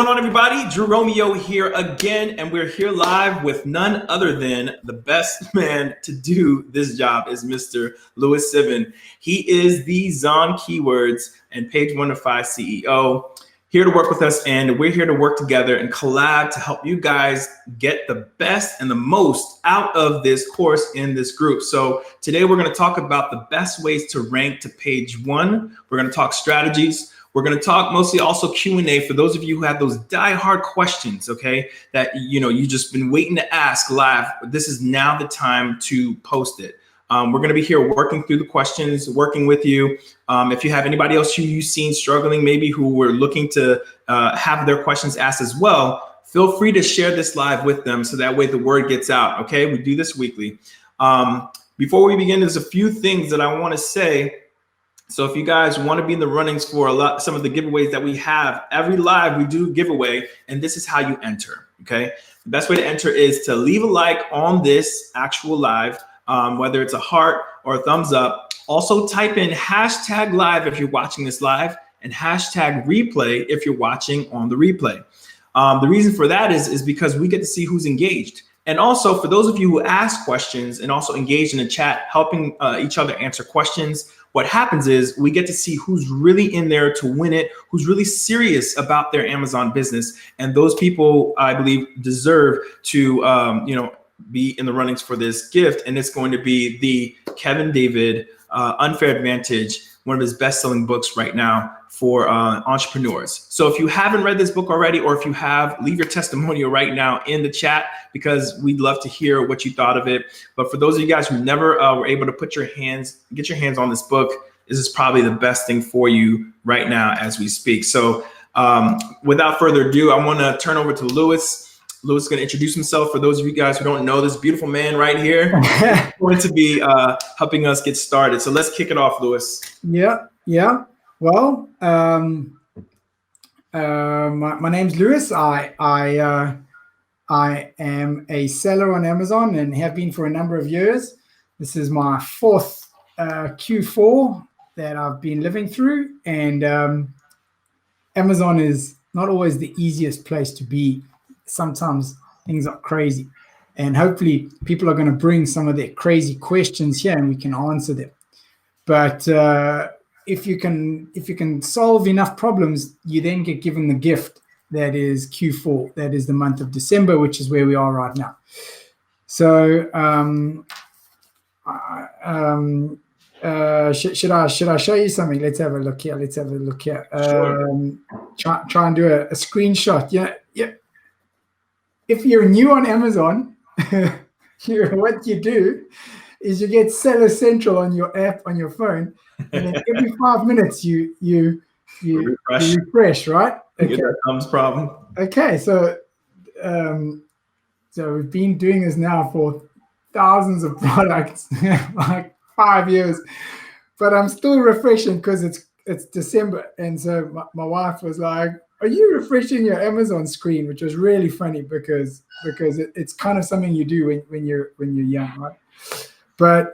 going on, everybody? Drew Romeo here again, and we're here live with none other than the best man to do this job is Mr. Louis Sivan. He is the Zon Keywords and Page 1 to 5 CEO, here to work with us, and we're here to work together and collab to help you guys get the best and the most out of this course in this group. So today we're going to talk about the best ways to rank to page 1. We're going to talk strategies. We're going to talk mostly also Q&A for those of you who have those die-hard questions, okay, that you just been waiting to ask live. This is now the time to post it. We're going to be here working through the questions, working with you. If you have anybody else who you've seen struggling, maybe who were looking to have their questions asked as well, feel free to share this live with them so that way the word gets out, okay? We do this weekly. Before we begin, there's a few things that I want to say. So if you guys want to be in the runnings for some of the giveaways that we have, every live we do giveaway, and this is how you enter, okay? The best way to enter is to leave a like on this actual live, whether it's a heart or a thumbs up. Also type in hashtag live if you're watching this live and hashtag replay if you're watching on the replay. The reason for that is because we get to see who's engaged. And also for those of you who ask questions and also engage in the chat, helping each other answer questions, what happens is we get to see who's really in there to win it, who's really serious about their Amazon business. And those people, I believe, deserve to be in the runnings for this gift. And it's going to be the Kevin David Unfair Advantage, one of his best-selling books right now for entrepreneurs. So if you haven't read this book already, or if you have, leave your testimonial right now in the chat, because we'd love to hear what you thought of it. But for those of you guys who never were able to get your hands on this book, this is probably the best thing for you right now as we speak. So without further ado, I want to turn over to Louis. Louis is going to introduce himself for those of you guys who don't know this beautiful man right here. He's going to be helping us get started. So let's kick it off, Louis. Yeah. Well, my name's Louis. I am a seller on Amazon and have been for a number of years. This is my fourth Q4 that I've been living through, and Amazon is not always the easiest place to be. Sometimes things are crazy, and hopefully people are going to bring some of their crazy questions here and we can answer them. But if you can solve enough problems, you then get given the gift that is Q4, that is the month of December, which is where we are right now. So should I show you something? Let's have a look here. Sure. Try and do a screenshot. Yeah. If you're new on Amazon, what you do is you get Seller Central on your app on your phone, and then every 5 minutes you refresh, right? Okay. That thumbs problem. Okay, so we've been doing this now for thousands of products, like 5 years, but I'm still refreshing because it's December, and so my wife was like, "Are you refreshing your Amazon screen?" Which was really funny because it's kind of something you do when you're young, right? But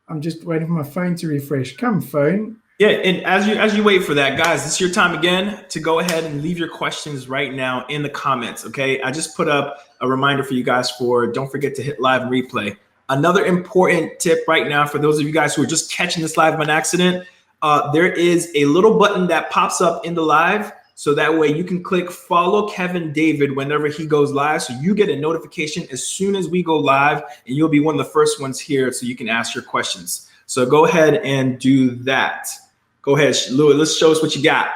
I'm just waiting for my phone to refresh. Come, phone. Yeah, and as you wait for that, guys, this is your time again to go ahead and leave your questions right now in the comments, okay? I just put up a reminder for you guys don't forget to hit live and replay. Another important tip right now for those of you guys who are just catching this live on accident, there is a little button that pops up in the live, so that way you can click follow Kevin David whenever he goes live, so you get a notification as soon as we go live, and you'll be one of the first ones here so you can ask your questions. So go ahead and do that. Go ahead, Louis, let's show us what you got.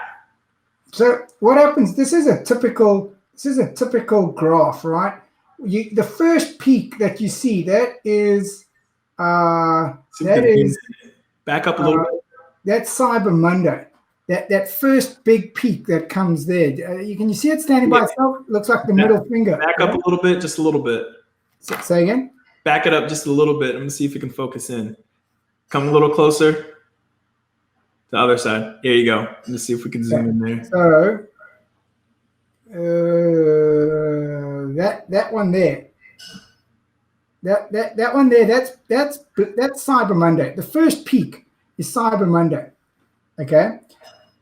So what happens, this is a typical graph, right? The first peak that you see, that is back up a little bit. That's Cyber Monday. That first big peak that comes there. Can you see it standing by itself? Looks like the middle finger. Back up a little bit, just a little bit. Say again? Back it up just a little bit. Let me see if we can focus in. Come a little closer. The other side. There you go. Let me see if we can zoom in there. So that one there. That one there, that's Cyber Monday. The first peak is Cyber Monday. Okay.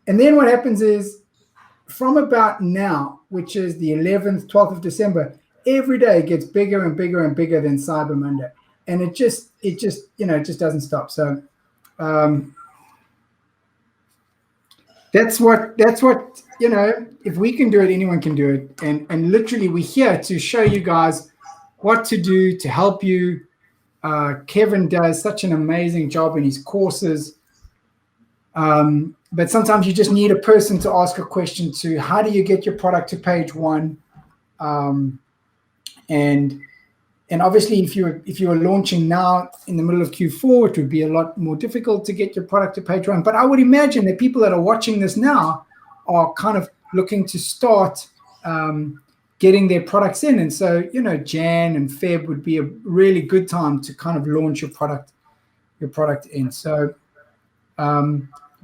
And then what happens is from about now, which is the 11th, 12th of December, every day it gets bigger and bigger and bigger than Cyber Monday. And it just doesn't stop. So that's what, if we can do it, anyone can do it. And literally we're here to show you guys what to do to help you. Kevin does such an amazing job in his courses. But sometimes you just need a person to ask a question to. How do you get your product to page one? And obviously, if you were launching now in the middle of Q4, it would be a lot more difficult to get your product to page one. But I would imagine that people that are watching this now are kind of looking to start getting their products in. And so, Jan and Feb would be a really good time to kind of launch your product in. So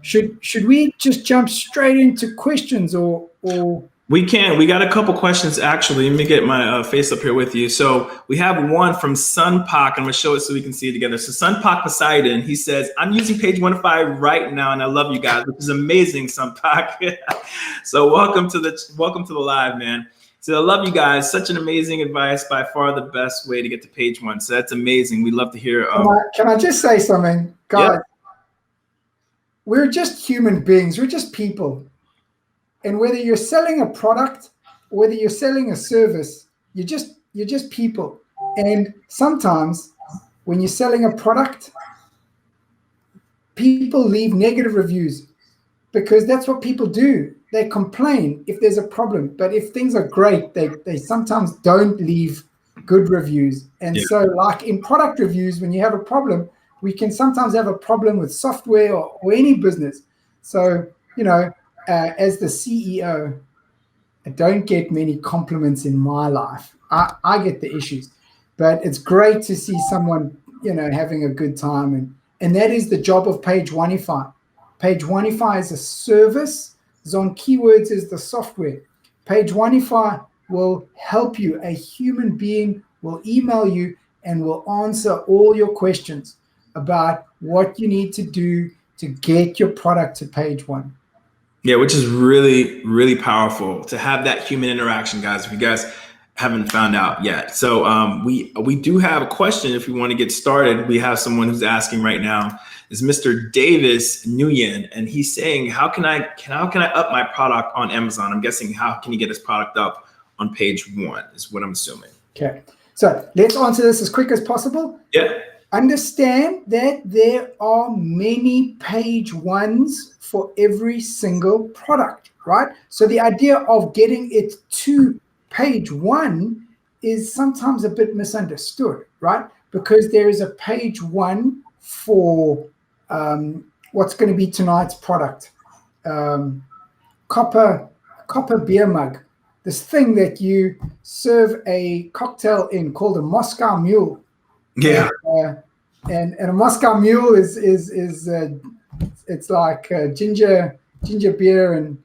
should we just jump straight into questions or we can. We got a couple questions actually. Let me get my face up here with you. So we have one from Sunpak. I'm going to show it so we can see it together. So Sunpak Poseidon, he says, I'm using page 1 to 5 right now, and I love you guys, which is amazing, Sunpak. So welcome to the live, man. So I love you guys. Such an amazing advice. By far the best way to get to page 1. So that's amazing. We love to hear. Can I just say something, guys? Yeah. We're just human beings. We're just people. And whether you're selling a product, or whether you're selling a service, you're just people. And sometimes when you're selling a product, people leave negative reviews because that's what people do. They complain if there's a problem. But if things are great, they sometimes don't leave good reviews. And so like in product reviews, when you have a problem, we can sometimes have a problem with software or any business. So, as the CEO, I don't get many compliments in my life. I get the issues, but it's great to see someone, having a good time. And that is the job of Page Oneify. Page Oneify is a service. Zon Keywords is the software. Page Oneify will help you. A human being will email you and will answer all your questions about what you need to do to get your product to page 1. Yeah, which is really, really powerful to have that human interaction, guys, if you guys haven't found out yet. So we do have a question if we want to get started. We have someone who's asking right now, is Mr. Davis Nguyen, and he's saying, how can I up my product on Amazon? I'm guessing how can he get his product up on page 1 is what I'm assuming. Okay, so let's answer this as quick as possible. Yeah. Understand that there are many page 1s for every single product, right? So the idea of getting it to page 1 is sometimes a bit misunderstood, right? Because there is a page 1 for what's going to be tonight's product, copper beer mug, this thing that you serve a cocktail in called a Moscow Mule. Yeah. And a Moscow Mule is it's like ginger beer and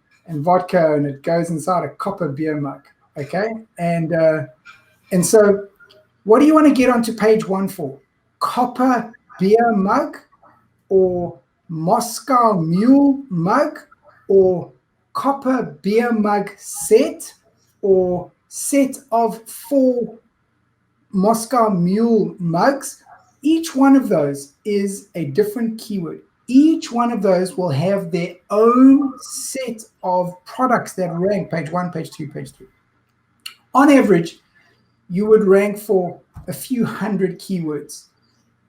vodka, and it goes inside a copper beer mug. Okay, and so what do you want to get onto page 1 for? Copper beer mug, or Moscow Mule mug, or copper beer mug set, or set of 4 Moscow Mule mugs? Each one of those is a different keyword. Each one of those will have their own set of products that rank page 1, page 2, page 3. On average, you would rank for a few hundred keywords.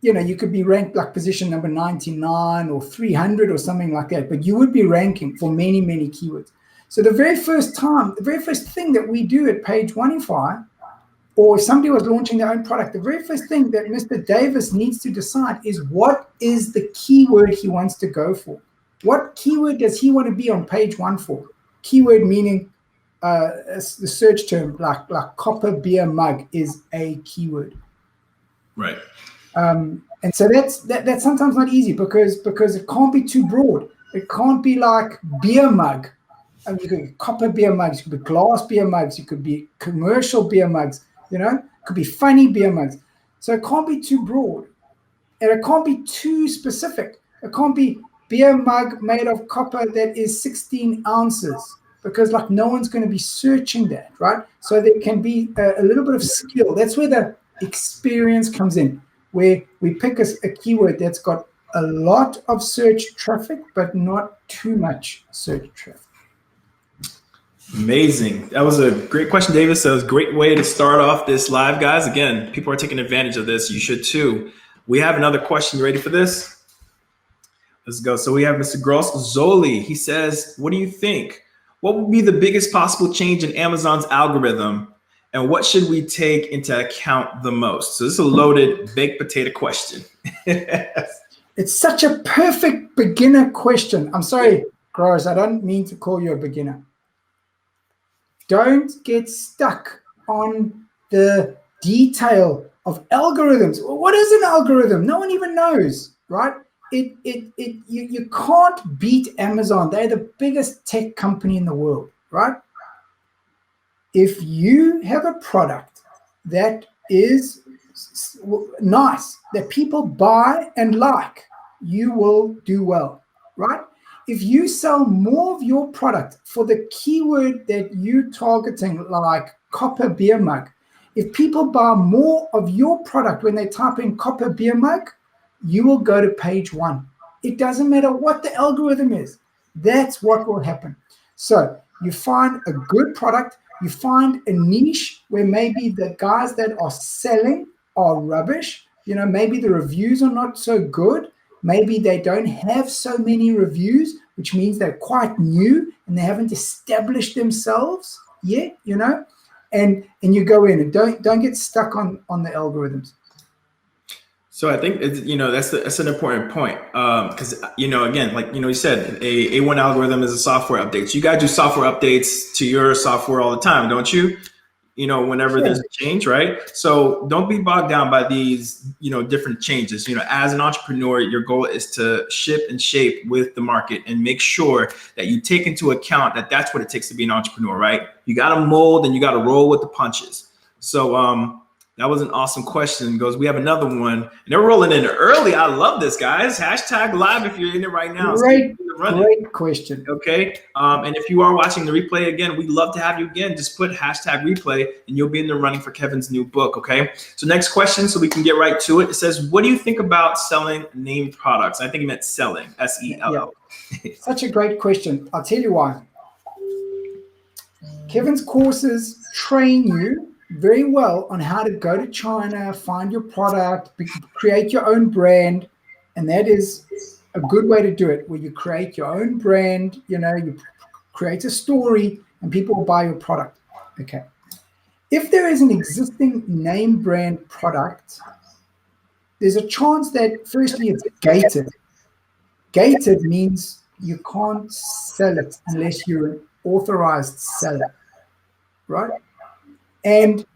You could be ranked like position number 99 or 300 or something like that, but you would be ranking for many, many keywords. So the very first thing that we do at Page Oneify, or if somebody was launching their own product, the very first thing that Mr. Davis needs to decide is what is the keyword he wants to go for. What keyword does he want to be on page 1 for? Keyword meaning the search term, like copper beer mug is a keyword. Right. And so that's sometimes not easy because it can't be too broad. It can't be like beer mug. You could be copper beer mugs, you could be glass beer mugs, you could be commercial beer mugs, it could be funny beer mugs. So it can't be too broad, and it can't be too specific. It can't be beer mug made of copper that is 16 ounces, because like no one's going to be searching that, right? So there can be a little bit of skill. That's where the experience comes in, where we pick a keyword that's got a lot of search traffic, but not too much search traffic. Amazing. That was a great question, Davis. That was a great way to start off this live, guys. Again, people are taking advantage of this. You should too. We have another question. You ready for this? Let's go. So we have Mr. Gross Zoli. He says, what do you think? What would be the biggest possible change in Amazon's algorithm? And what should we take into account the most? So this is a loaded baked potato question. It's such a perfect beginner question. I'm sorry, Gross, I don't mean to call you a beginner. Don't get stuck on the detail of algorithms. What is an algorithm? No one even knows, right? You can't beat Amazon. They're the biggest tech company in the world, right? If you have a product that is nice, that people buy and like, you will do well, right? If you sell more of your product for the keyword that you're targeting, like copper beer mug, if people buy more of your product when they type in copper beer mug, you will go to page 1. It doesn't matter what the algorithm is. That's what will happen. So you find a good product, you find a niche where maybe the guys that are selling are rubbish. You know, maybe the reviews are not so good. Maybe they don't have so many reviews, which means they're quite new and they haven't established themselves yet, you know, and you go in and don't get stuck on the algorithms. So I think that's an important point, because again, like you said, a A1 algorithm is a software update. So you guys do software updates to your software all the time, don't you? Whenever there's a change, right? So don't be bogged down by these different changes. As an entrepreneur, your goal is to ship and shape with the market and make sure that you take into account that that's what it takes to be an entrepreneur, right? You got to mold and you got to roll with the punches. So that was an awesome question. Goes, we have another one, and they're rolling in early. I love this, guys. Hashtag live if you're in it right now. Great question. Okay. And if you are watching the replay again, we'd love to have you again. Just put hashtag replay and you'll be in the running for Kevin's new book. Okay. So next question, so we can get right to it. It says, what do you think about selling named products? I think he meant selling, SELL. Yeah. Such a great question. I'll tell you why. Kevin's courses train you very well on how to go to China, find your product, create your own brand. And that is a good way to do it, where you create your own brand, you create a story and people will buy your product. Okay. If there is an existing name brand product, there's a chance that firstly it's gated. Gated means you can't sell it unless you're an authorized seller, right? And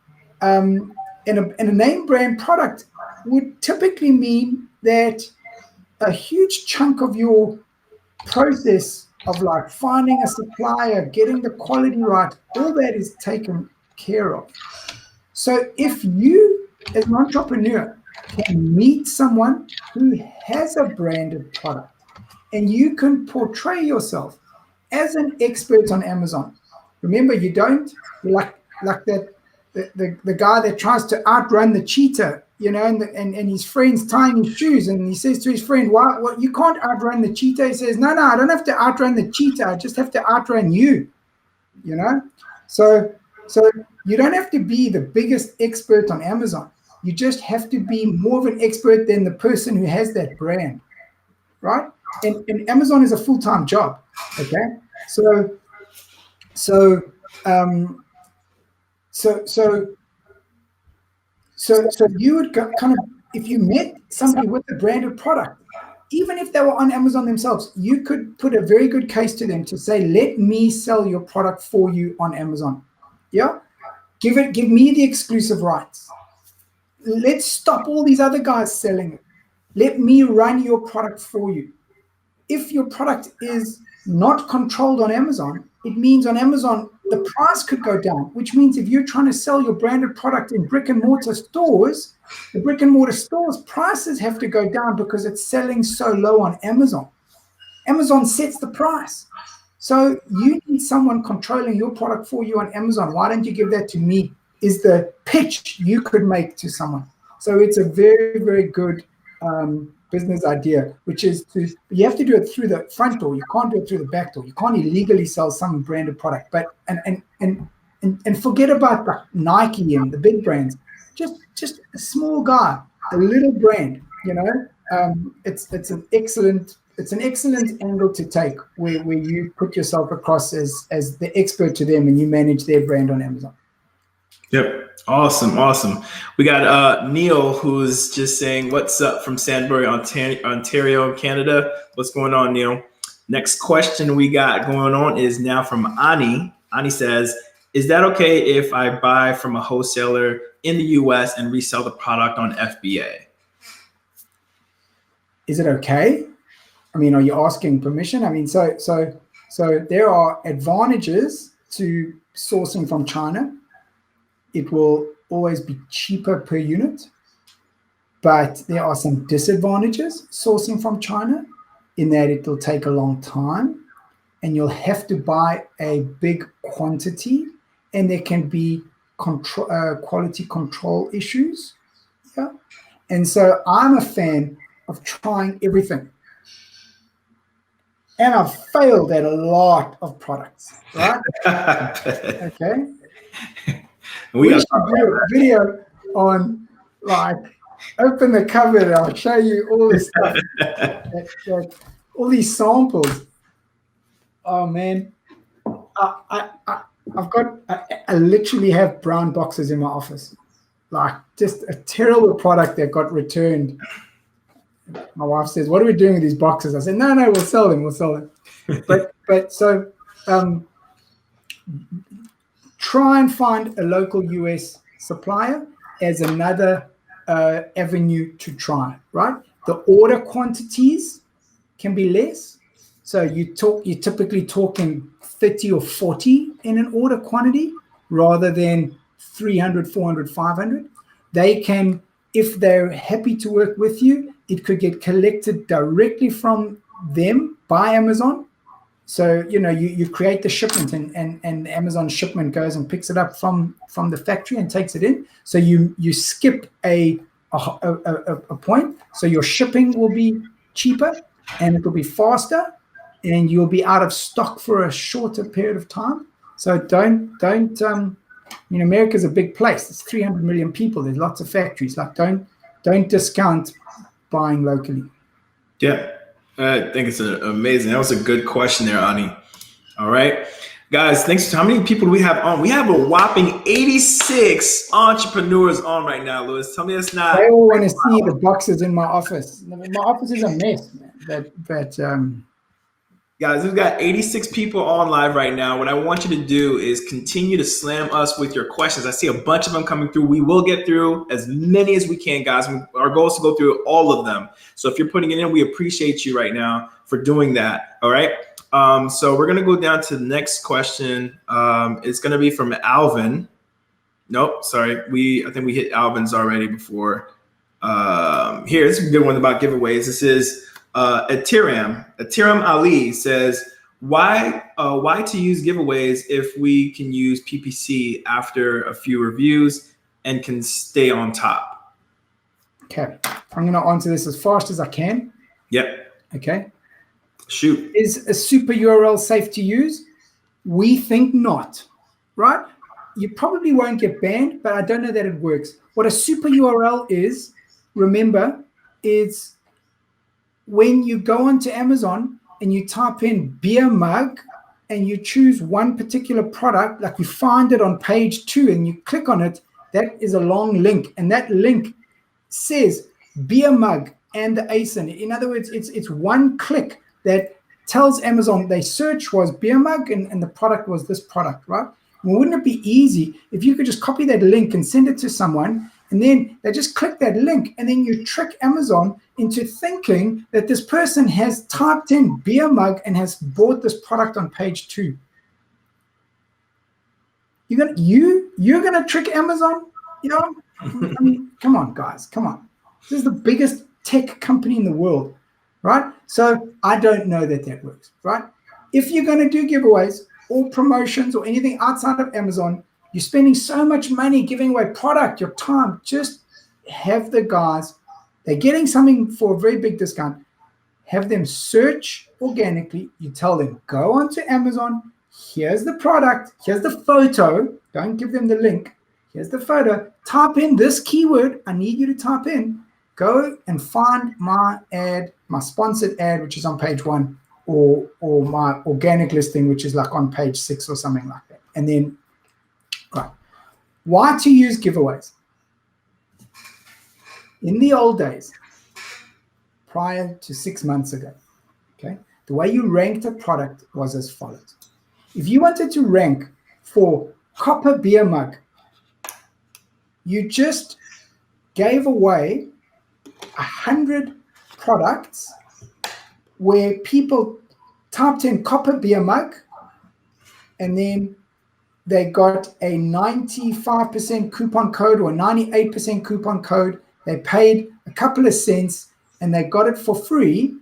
a name brand product would typically mean that a huge chunk of your process of like finding a supplier, getting the quality right, all that is taken care of. So if you, as an entrepreneur, can meet someone who has a branded product and you can portray yourself as an expert on Amazon. Remember, you don't like that the guy that tries to outrun the cheetah, and his friend's tying his shoes, and he says to his friend, "What? You can't outrun the cheetah." He says, "No, I don't have to outrun the cheetah. I just have to outrun you." So you don't have to be the biggest expert on Amazon. You just have to be more of an expert than the person who has that brand, right? And Amazon is a full-time job. Okay, so you would kind of, if you met somebody with a branded product, even if they were on Amazon themselves, you could put a very good case to them to say, "Let me sell your product for you on Amazon." Yeah, give me the exclusive rights. Let's stop all these other guys selling it. Let me run your product for you. If your product is not controlled on Amazon, it means on Amazon the price could go down, which means if you're trying to sell your branded product in brick and mortar stores, the brick and mortar stores prices have to go down because it's selling so low on Amazon. Amazon sets the price. So you need someone controlling your product for you on Amazon. Why don't you give that to me? Is the pitch you could make to someone. So it's a very, very good business idea, which is you have to do it through the front door. You can't do it through the back door. You can't illegally sell some branded product. But and forget about the Nike and the big brands. Just a small guy, a little brand. It's an excellent angle to take where you put yourself across as the expert to them and you manage their brand on Amazon. Yep. Awesome. We got Neil, who's just saying, what's up from Sandbury, Ontario, Canada. What's going on, Neil? Next question we got going on is now from Ani. Ani says, is that okay if I buy from a wholesaler in the US and resell the product on FBA? Is it okay? I mean, are you asking permission? I mean, so there are advantages to sourcing from China. It will always be cheaper per unit, but there are some disadvantages sourcing from China in that it will take a long time and you'll have to buy a big quantity and there can be quality control issues. Yeah. And so I'm a fan of trying everything. And I've failed at a lot of products, right? Okay. We should do a video on, like, open the cupboard and I'll show you all this stuff, all these samples. Oh man, I literally have brown boxes in my office, like just a terrible product that got returned. My wife says, "What are we doing with these boxes?" I said, "No, we'll sell them. But so try and find a local US supplier as another avenue to try, right? The order quantities can be less. So you're typically talking 30 or 40 in an order quantity rather than 300, 400, 500. They can, if they're happy to work with you, it could get collected directly from them by Amazon. So, you create the shipment and Amazon shipment goes and picks it up from the factory and takes it in. So you skip a point. So your shipping will be cheaper and it will be faster and you'll be out of stock for a shorter period of time. So America's a big place. It's 300 million people. There's lots of factories. Like don't discount buying locally. Yeah. I think it's amazing. That was a good question there, Ani. All right. Guys, thanks. How many people do we have on? We have a whopping 86 entrepreneurs on right now, Louis. Tell me it's not. They all want to see the boxes in my office. My office is a mess, man. But guys, we've got 86 people on live right now. What I want you to do is continue to slam us with your questions. I see a bunch of them coming through. We will get through as many as we can, guys. Our goal is to go through all of them. So if you're putting it in, we appreciate you right now for doing that. All right. So we're going to go down to the next question. It's going to be from Alvin. Nope, sorry. I think we hit Alvin's already before. Here's a good one about giveaways. This is Atiram Ali says, why to use giveaways if we can use PPC after a few reviews and can stay on top? Okay, I'm going to answer this as fast as I can. Yep. Okay. Shoot. Is a super URL safe to use? We think not, right? You probably won't get banned, but I don't know that it works. What a super URL is, remember, is when you go onto Amazon and you type in beer mug and you choose one particular product, like you find it on page 2 and you click on it, that is a long link. And that link says beer mug and the ASIN. In other words, it's one click that tells Amazon their search was beer mug and the product was this product, right? Well, wouldn't it be easy if you could just copy that link and send it to someone and then they just click that link and then you trick Amazon into thinking that this person has typed in beer mug and has bought this product on page 2. You're gonna trick Amazon? I mean, come on, guys, come on. This is the biggest tech company in the world. right? So I don't know that that works, right? If you're going to do giveaways or promotions or anything outside of Amazon, you're spending so much money giving away product, your time, just have the guys, they're getting something for a very big discount, have them search organically. You tell them, go onto Amazon, here's the product, here's the photo, don't give them the link, here's the photo, type in this keyword, I need you to type in, go and find my ad, my sponsored ad, which is on page 1, or my organic listing, which is like on page 6 or something like that. And then, right, why to use giveaways? In the old days, prior to 6 months ago, okay, the way you ranked a product was as follows. If you wanted to rank for copper beer mug, you just gave away 100 products where people typed in copper beer mug and then they got a 95% coupon code or 98% coupon code. They paid a couple of cents and they got it for free,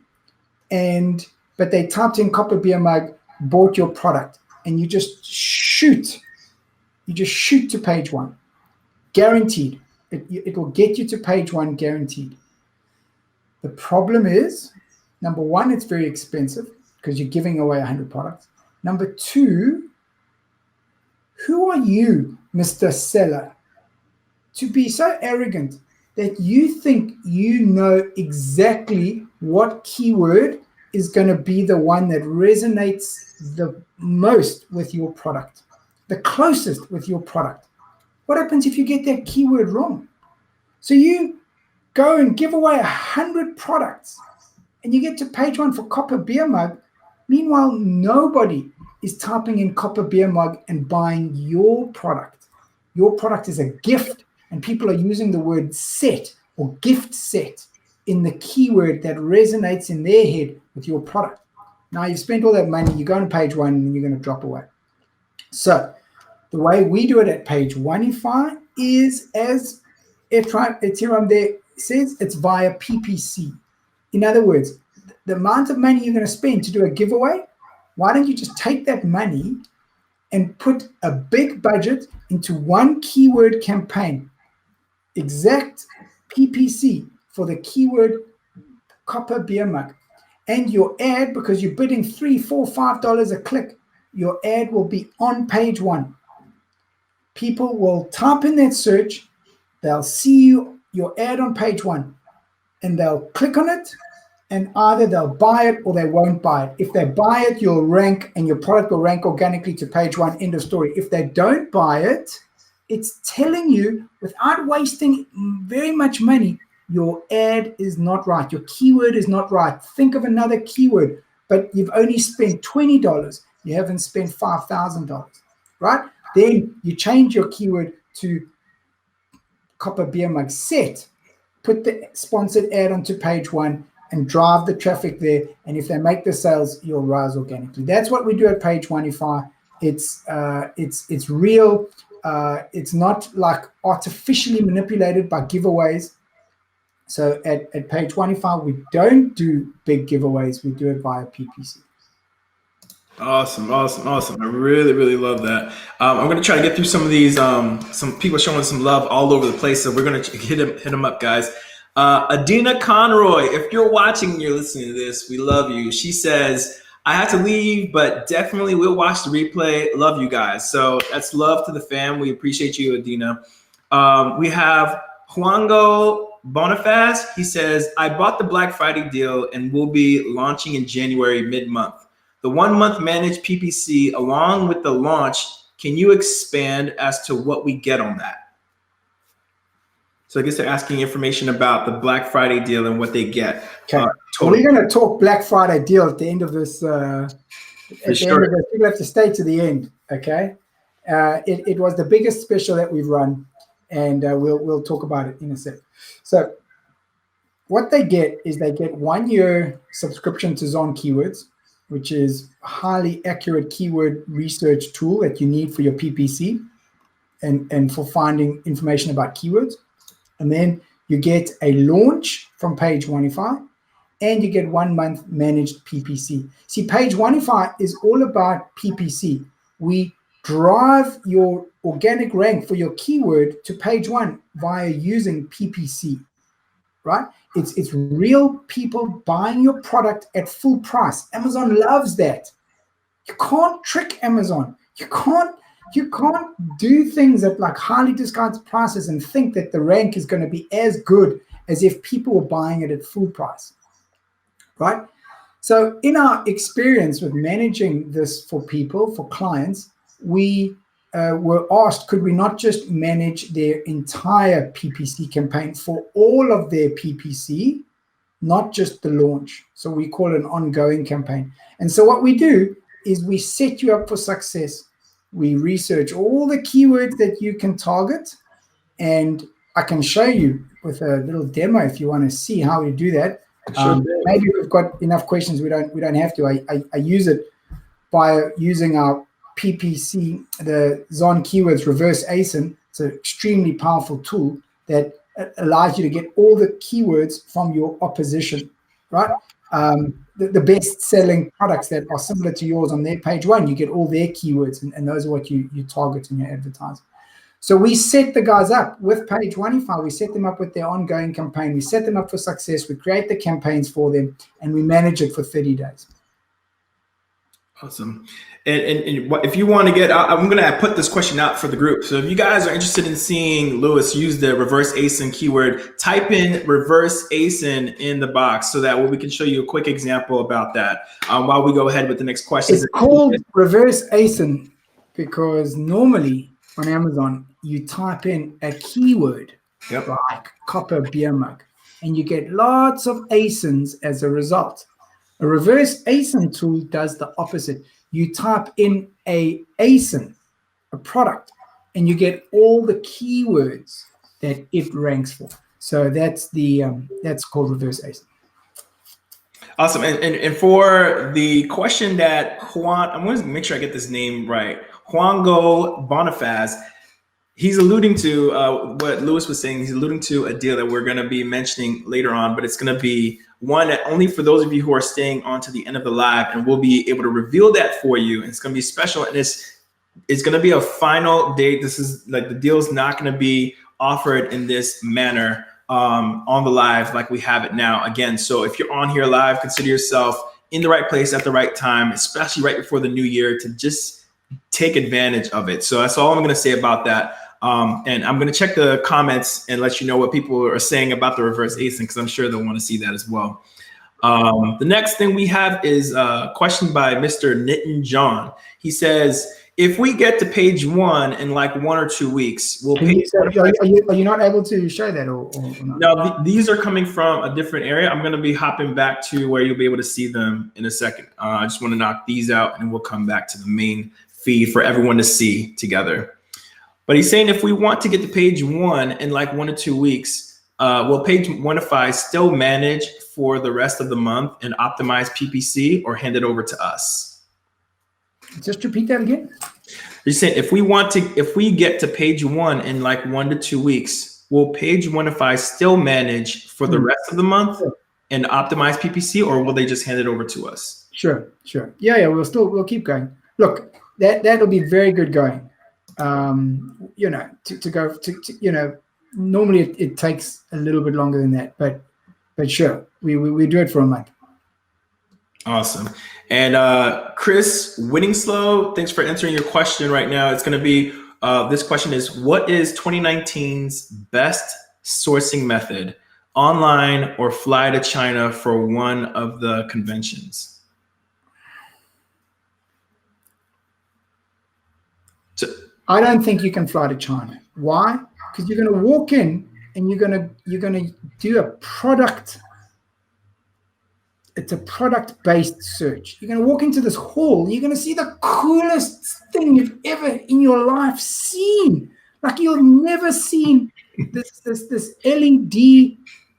but they typed in copper beer mug, bought your product, and you just shoot to page 1, guaranteed. It will get you to page 1, guaranteed. The problem is, number 1, it's very expensive because you're giving away 100 products. Number 2, who are you, Mr. Seller, to be so arrogant that you think you know exactly what keyword is going to be the one that resonates the most with your product, the closest with your product? What happens if you get that keyword wrong? So you go and give away 100 products and you get to page 1 for copper beer mug. Meanwhile, nobody is typing in copper beer mug and buying your product. Your product is a gift, and people are using the word set or gift set in the keyword that resonates in their head with your product. Now you've spent all that money, you go on page 1 and you're going to drop away. So the way we do it at page 1ify is, as Ethereum there says, it's via PPC. In other words, the amount of money you're going to spend to do a giveaway, why don't you just take that money and put a big budget into one keyword campaign, exact PPC for the keyword copper beer mug, and your ad, because you're bidding $3, $4, $5 a click, your ad will be on page 1. People will type in that search, they'll see your ad on page 1, and they'll click on it, and either they'll buy it or they won't buy it. If they buy it, you'll rank and your product will rank organically to page 1, end of story. If they don't buy it, it's telling you, without wasting very much money, your ad is not right. Your keyword is not right. Think of another keyword, but you've only spent $20. You haven't spent $5,000, right? Then you change your keyword to copper beer mug set, put the sponsored ad onto page 1, and drive the traffic there. And if they make the sales, you'll rise organically. That's what we do at page 1ify. It's real. It's not like artificially manipulated by giveaways. So at page 1ify, we don't do big giveaways. We do it via PPC. Awesome. I really love that. I'm going to try to get through some of these. Some people showing some love all over the place, so we're going to hit them up, guys. Adina Conroy, if you're watching and you're listening to this, we love you. She says, I had to leave, but definitely will watch the replay. Love you guys. So that's love to the fam. We appreciate you, Adina. We have Juango Boniface. He says, I bought the Black Friday deal and will be launching in January mid-month. The 1 month managed PPC along with the launch, can you expand as to what we get on that? So I guess they're asking information about the Black Friday deal and what they get. Okay. So we're going to talk Black Friday deal at the end of this. People have to stay to the end. Okay. It was the biggest special that we've run, and we'll talk about it in a sec. So what they get is they get 1 year subscription to Zon Keywords, which is a highly accurate keyword research tool that you need for your PPC and for finding information about keywords. And then you get a launch from page 1ify, and you get 1 month managed PPC. See, Page Oneify is all about PPC. We drive your organic rank for your keyword to page one via using PPC, right? It's real people buying your product at full price. Amazon loves that. You can't trick Amazon. You can't do things at like highly discounted prices and think that the rank is going to be as good as if people were buying it at full price, right? So in our experience with managing this for people, for clients, we were asked, could we not just manage their entire PPC campaign for all of their PPC, not just the launch? So we call it an ongoing campaign. And so what we do is we set you up for success. We research all the keywords that you can target, and I can show you with a little demo if you want to see how we do that. Maybe we've got enough questions. We don't have to. I use it by using our PPC, the Zon Keywords Reverse ASIN. It's an extremely powerful tool that allows you to get all the keywords from your opposition, right? The best-selling products that are similar to yours on their page one, you get all their keywords, and those are what you target in your advertising. So we set the guys up with Page Oneify. We set them up with their ongoing campaign. We set them up for success. We create the campaigns for them, and we manage it for 30 days. Awesome. And if you want to get, I'm going to put this question out for the group. So if you guys are interested in seeing Lewis use the reverse ASIN keyword, type in reverse ASIN in the box so that we can show you a quick example about that while we go ahead with the next question. It's called reverse ASIN because normally on Amazon, you type in a keyword like copper beer mug, and you get lots of ASINs as a result. A reverse ASIN tool does the opposite. You type in a ASIN, a product, and you get all the keywords that it ranks for. So that's called reverse ASIN. Awesome. And for the question that Juan, I'm going to make sure I get this name right, Juango Bonifaz, he's alluding to what Lewis was saying. He's alluding to a deal that we're going to be mentioning later on, but it's going to be one that only for those of you who are staying on to the end of the live, and we'll be able to reveal that for you. And it's going to be special, and it's going to be a final date. This is like the deal is not going to be offered in this manner on the live like we have it now. Again, so if you're on here live, consider yourself in the right place at the right time, especially right before the new year, to just take advantage of it. So that's all I'm going to say about that. And I'm going to check the comments and let you know what people are saying about the reverse ASIN, because I'm sure they'll want to see that as well. The next thing we have is a question by Mr. Nitin John. He says, if we get to page one in like 1 or 2 weeks, we'll pay. Are you not able to show that or not? No, these are coming from a different area. I'm going to be hopping back to where you'll be able to see them in a second. I just want to knock these out, and we'll come back to the main feed for everyone to see together. But he's saying if we want to get to page one in like 1 or 2 weeks, will Page Oneify still manage for the rest of the month and optimize PPC, or hand it over to us? Just repeat that again. He's saying if we get to page one in like 1 to 2 weeks, will Page Oneify still manage for the rest of the month and optimize PPC, or will they just hand it over to us? Sure. Yeah, we'll keep going. Look, that'll be very good going. To go to normally it takes a little bit longer than that, but sure, we do it for a month. Awesome. And Chris Winningslow, thanks for answering your question right now. It's going to be, this question is, what is 2019's best sourcing method, online or fly to China for one of the conventions? I don't think you can fly to China. Why? Because you're going to walk in and you're going to do a product. It's a product-based search. You're going to walk into this hall. You're going to see the coolest thing you've ever in your life seen. Like you've never seen this LED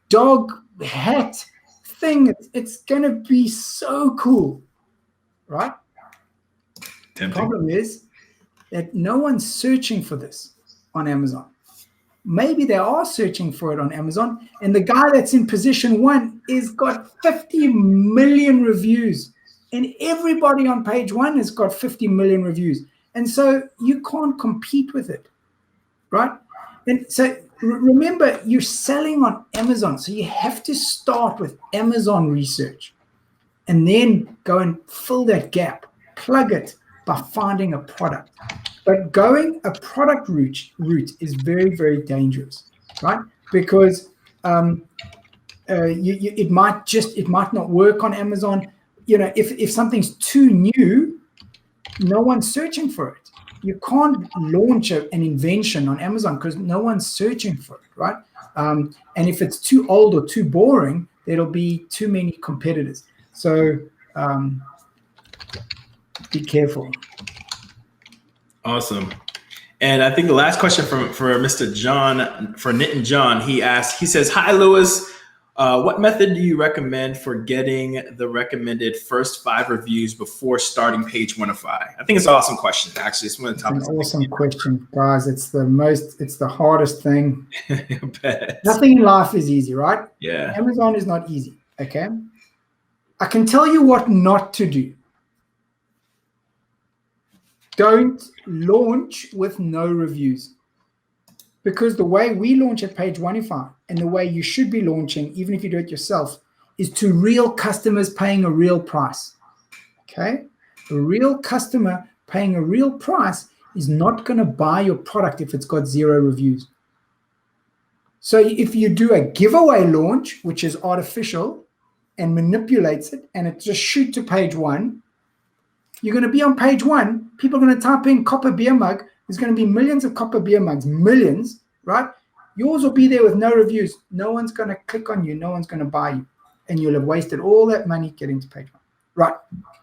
dog hat thing. It's going to be so cool, right? Tempting. The problem is that no one's searching for this on Amazon. maybe they are searching for it on Amazon, and the guy that's in position 1 is got 50 million reviews, and everybody on page 1 has got 50 million reviews. And so you can't compete with it, right? And so remember, you're selling on Amazon, so you have to start with Amazon research and then go and fill that gap, plug it by finding a product. But going a product route is very, very dangerous, right? Because it might not work on Amazon. You know, if something's too new, no one's searching for it. You can't launch an invention on Amazon because no one's searching for it, right? And if it's too old or too boring, there'll be too many competitors. So be careful. Awesome. And I think the last question for Mr. John, for Nitin John, he says, hi, Lewis. What method do you recommend for getting the recommended first 5 reviews before starting page 1 of 5? I think it's an awesome question. Actually, it's one of the topics. It's an awesome question, guys. It's the hardest thing. I bet. Nothing in life is easy, right? Yeah. Amazon is not easy. Okay. I can tell you what not to do. Don't launch with no reviews. Because the way we launch at page 105 and the way you should be launching, even if you do it yourself, is to real customers paying a real price. Okay? A real customer paying a real price is not going to buy your product if it's got 0 reviews. So if you do a giveaway launch, which is artificial and manipulates it, and it just shoot to page 1, you're going to be on page 1. People are going to type in copper beer mug. There's going to be millions of copper beer mugs, millions, right? Yours will be there with no reviews. No one's going to click on you. No one's going to buy you. And you'll have wasted all that money getting to page 1. Right.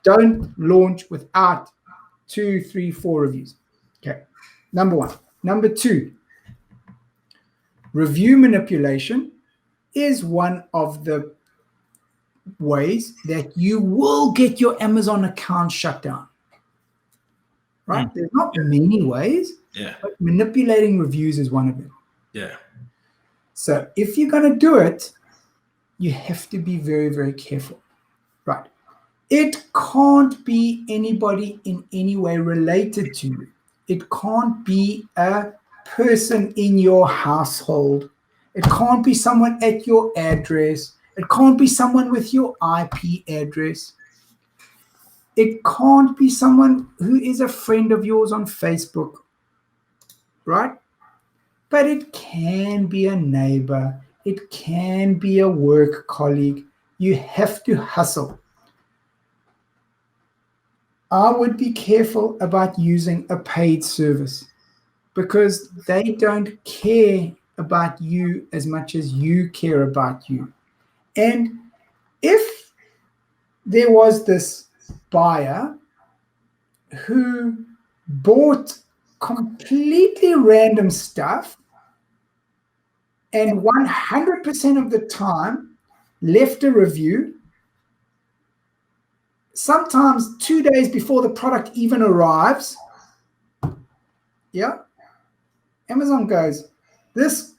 Don't launch without 2, 3, 4 reviews. Okay. Number 1. Number 2, review manipulation is one of the ways that you will get your Amazon account shut down. Right? There's not many ways, but manipulating reviews is one of them. Yeah. So if you're going to do it, you have to be very, very careful. Right? It can't be anybody in any way related to you. It can't be a person in your household. It can't be someone at your address. It can't be someone with your IP address. It can't be someone who is a friend of yours on Facebook, right? But it can be a neighbor. It can be a work colleague. You have to hustle. I would be careful about using a paid service because they don't care about you as much as you care about you. And if there was this buyer who bought completely random stuff and 100% of the time left a review, sometimes 2 days before the product even arrives, Amazon goes, this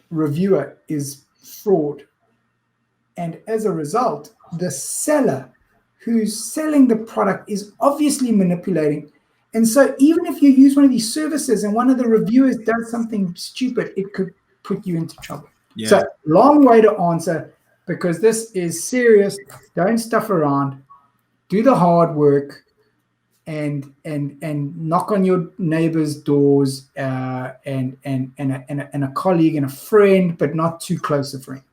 reviewer is fraud. And as a result, the seller who's selling the product is obviously manipulating. And so even if you use one of these services and one of the reviewers does something stupid, it could put you into trouble. Yeah. So long way to answer, because this is serious. Don't stuff around. Do the hard work and knock on your neighbor's doors and a colleague and a friend, but not too close a friend.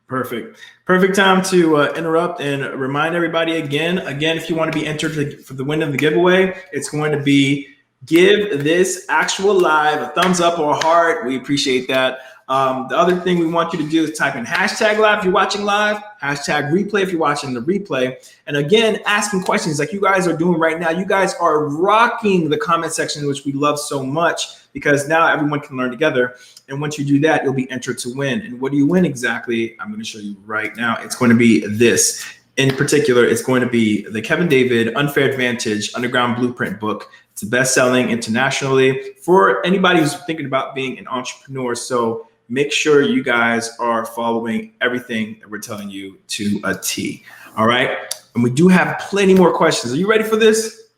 Perfect time to interrupt and remind everybody again, if you want to be entered for the win of the giveaway, it's going to be give this actual live a thumbs up or a heart. We appreciate that. The other thing we want you to do is type in hashtag live if you're watching live, hashtag replay if you're watching the replay. And again, asking questions like you guys are doing right now. You guys are rocking the comment section, which we love so much because now everyone can learn together. And once you do that, you'll be entered to win. And what do you win exactly? I'm going to show you right now. It's going to be this. In particular, it's going to be the Kevin David Unfair Advantage Underground Blueprint book. It's It's best-selling internationally for anybody who's thinking about being an entrepreneur. So make sure you guys are following everything that we're telling you to a T. All right. And we do have plenty more questions. Are you ready for this?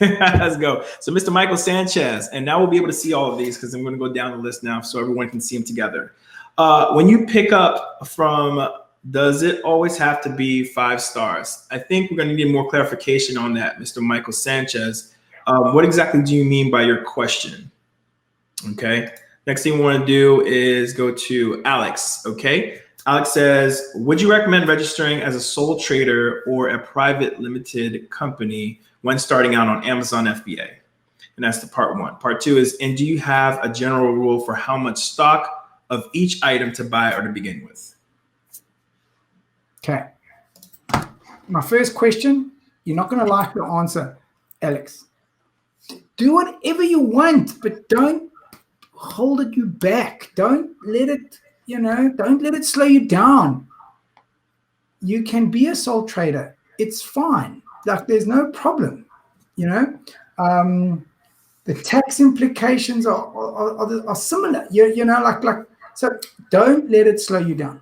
Let's go. So Mr. Michael Sanchez, and now we'll be able to see all of these because I'm going to go down the list now so everyone can see them together. When you pick up from, does it always have to be 5 stars? I think we're going to need more clarification on that, Mr. Michael Sanchez. What exactly do you mean by your question? Okay. Next thing we want to do is go to Alex. Okay. Alex says, would you recommend registering as a sole trader or a private limited company when starting out on Amazon FBA? And that's the part 1. Part 2 is, and do you have a general rule for how much stock of each item to buy or to begin with? Okay. My first question, you're not going to like the answer, Alex. Do whatever you want, but don't hold it you back. Don't let it, don't let it slow you down. You can be a sole trader. It's fine. Like, there's no problem, The tax implications are similar, so don't let it slow you down.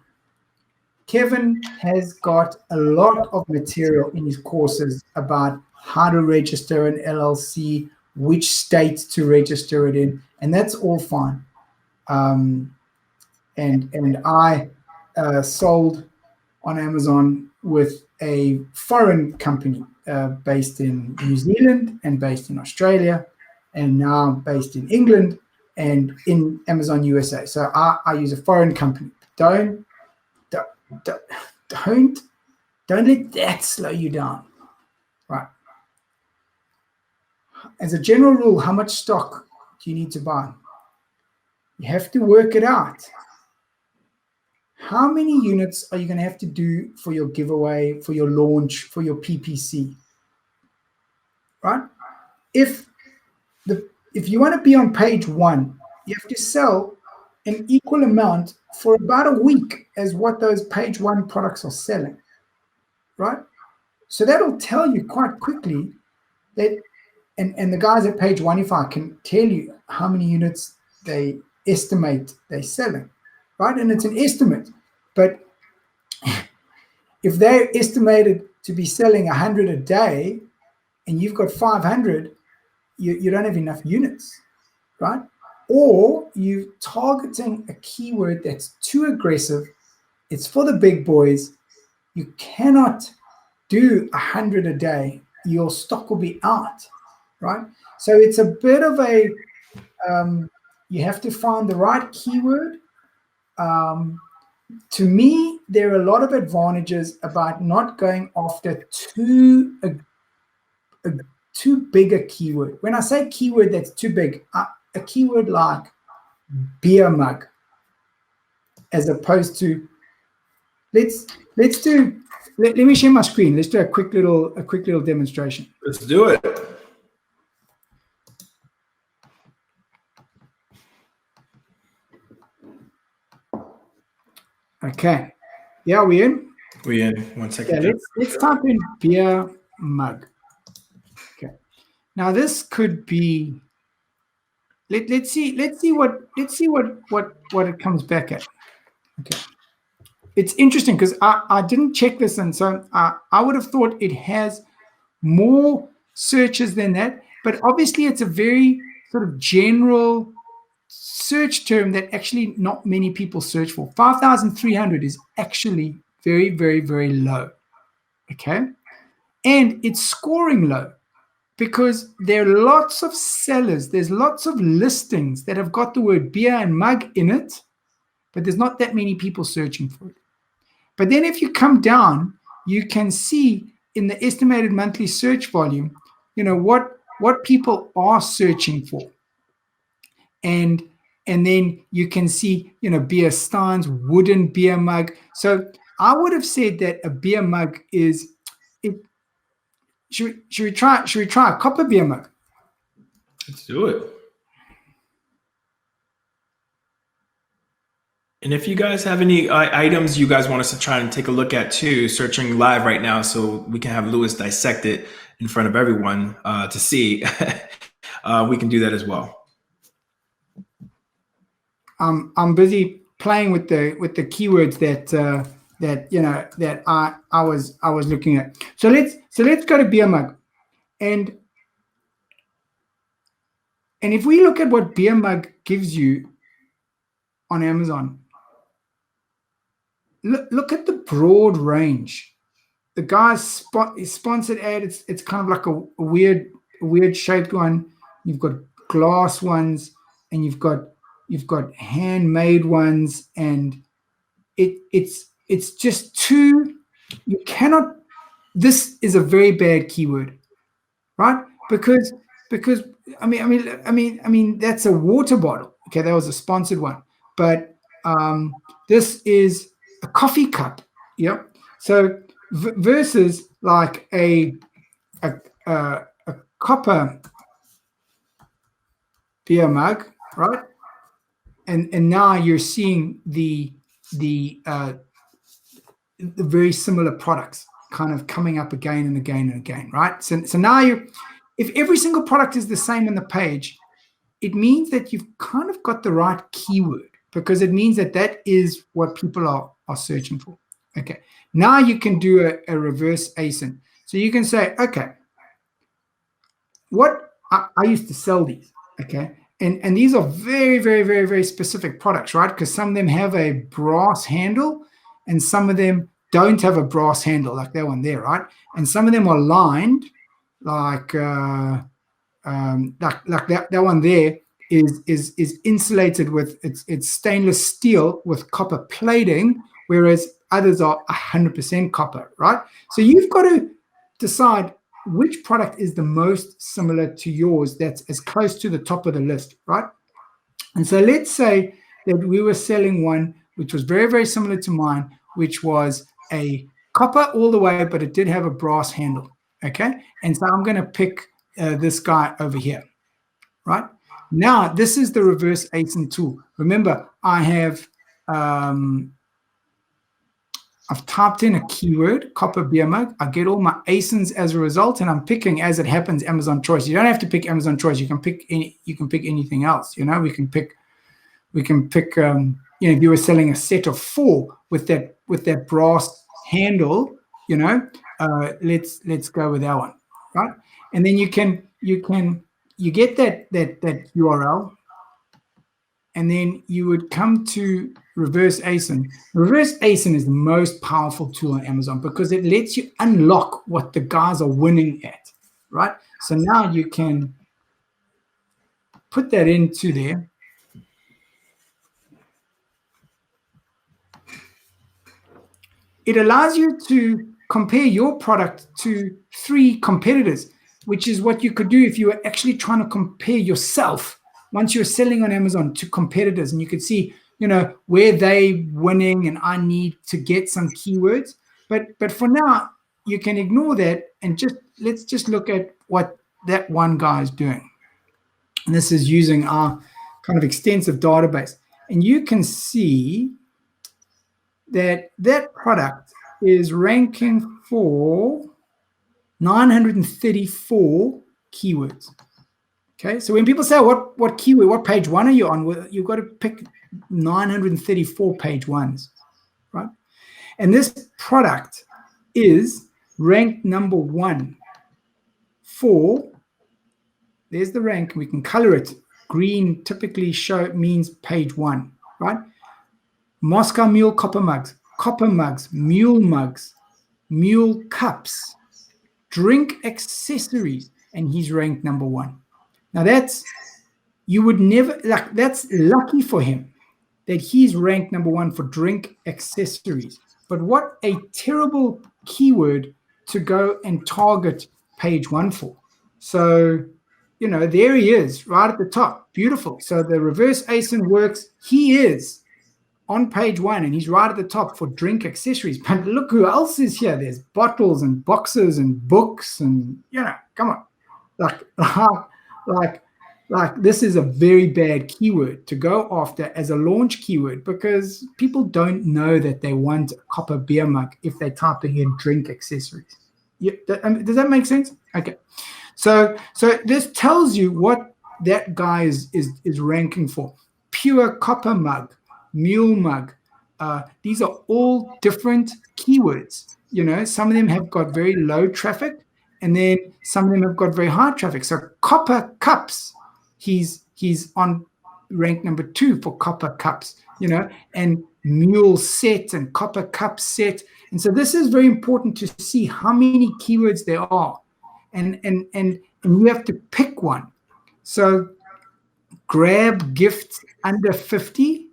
Kevin has got a lot of material in his courses about how to register an LLC, which states to register it in, and that's all fine. And I sold on Amazon with a foreign company based in New Zealand and based in Australia, and now based in England and in Amazon USA. So I use a foreign company. Don't let that slow you down, right? As a general rule, how much stock do you need to buy? You have to work it out. How many units are you going to have to do for your giveaway, for your launch, for your PPC, right? If you want to be on page 1, you have to sell an equal amount for about a week as what those page 1 products are selling, right? So that'll tell you quite quickly that, and the guys at page 1, if I can tell you how many units they estimate they're selling, right? And it's an estimate, but if they're estimated to be selling 100 a day and you've got 500, you don't have enough units, right? Or you're targeting a keyword that's too aggressive. It's for the big boys. You cannot do 100 a day. Your stock will be out, right? So it's a bit of a, you have to find the right keyword. To me, there are a lot of advantages about not going after too big a keyword. When I say keyword that's too big, a keyword like beer mug, as opposed to let me share my screen. Let's do a quick little demonstration. Let's do it. Okay. Yeah, we in? We in. 1 second. Yeah, let's type in beer mug. Okay. Now this could be. Let's see what it comes back at. Okay. It's interesting because I didn't check this, and so I would have thought it has more searches than that, but obviously it's a very sort of general search term that actually not many people search for. 5,300 is actually very, very, very low. Okay. And it's scoring low because there are lots of sellers. There's lots of listings that have got the word beer and mug in it, but there's not that many people searching for it. But then if you come down, you can see in the estimated monthly search volume, what people are searching for. And then you can see, beer steins, wooden beer mug. So I would have said that a beer mug is it. Should we try a copper beer mug? Let's do it. And if you guys have any items you guys want us to try and take a look at too, searching live right now so we can have Lewis dissect it, in front of everyone to see, we can do that as well. I'm busy playing with the keywords that I was looking at. So let's go to beer mug, and if we look at what beer mug gives you on Amazon, look at the broad range. The guy's sponsored ad. It's kind of like a weird shaped one. You've got glass ones, and you've got handmade ones, and it's just too. You cannot. This is a very bad keyword, right? Because I mean that's a water bottle. Okay, that was a sponsored one, but this is a coffee cup. Yep. So versus like a copper beer mug, right? And now you're seeing the very similar products kind of coming up again and again and again, right? So now if every single product is the same on the page, it means that you've kind of got the right keyword, because it means that is what people are searching for. Okay, now you can do a reverse ASIN. So you can say, okay, what I used to sell these, okay, and these are very, very, very, very specific products, right? Because some of them have a brass handle, and some of them don't have a brass handle, like that one there, right? And some of them are lined, like that one there is insulated with it's stainless steel with copper plating, whereas others are 100% copper, right? So you've got to decide which product is the most similar to yours, that's as close to the top of the list, right? And so let's say that we were selling one which was very, very similar to mine, which was a copper all the way, but it did have a brass handle, okay? And so I'm going to pick this guy over here, right? Now, this is the reverse ASIN tool. Remember, I have I've typed in a keyword, copper beer mug. I get all my ASINs as a result, and I'm picking, as it happens, Amazon choice. You don't have to pick Amazon choice. You can pick anything else. You know, we can pick. If you were selling a set of 4 with that brass handle, let's go with that one, right? And then you get that URL, and then you would come to reverse ASIN. Reverse ASIN is the most powerful tool on Amazon because it lets you unlock what the guys are winning at, right? So now you can put that into there. It allows you to compare your product to 3 competitors, which is what you could do if you were actually trying to compare yourself once you're selling on Amazon to competitors, and you could see, where they winning and I need to get some keywords. But for now, you can ignore that and let's just look at what that one guy is doing. And this is using our kind of extensive database. And you can see that product is ranking for 934 keywords. Okay, so when people say what keyword, what page 1 are you on, well, you've got to pick 934 page 1s, right? And this product is ranked number 1 for, there's the rank, we can color it. Green typically means page 1, right? Moscow Mule copper mugs, mule cups, drink accessories, and he's ranked number 1. Now that's lucky for him that he's ranked number 1 for drink accessories. But what a terrible keyword to go and target page 1 for. So, there he is right at the top. Beautiful. So the reverse ASIN works. He is on page 1 and he's right at the top for drink accessories. But look who else is here. There's bottles and boxes and books and, come on. Like this is a very bad keyword to go after as a launch keyword, because people don't know that they want a copper beer mug if they're typing in drink accessories. Does that make sense? Okay. So this tells you what that guy is ranking for. Pure copper mug, mule mug. These are all different keywords. Some of them have got very low traffic, and then some of them have got very high traffic. So copper cups, he's on rank number 2 for copper cups. And mule set and copper cup set. And so this is very important to see how many keywords there are. And you have to pick one. So grab gifts under 50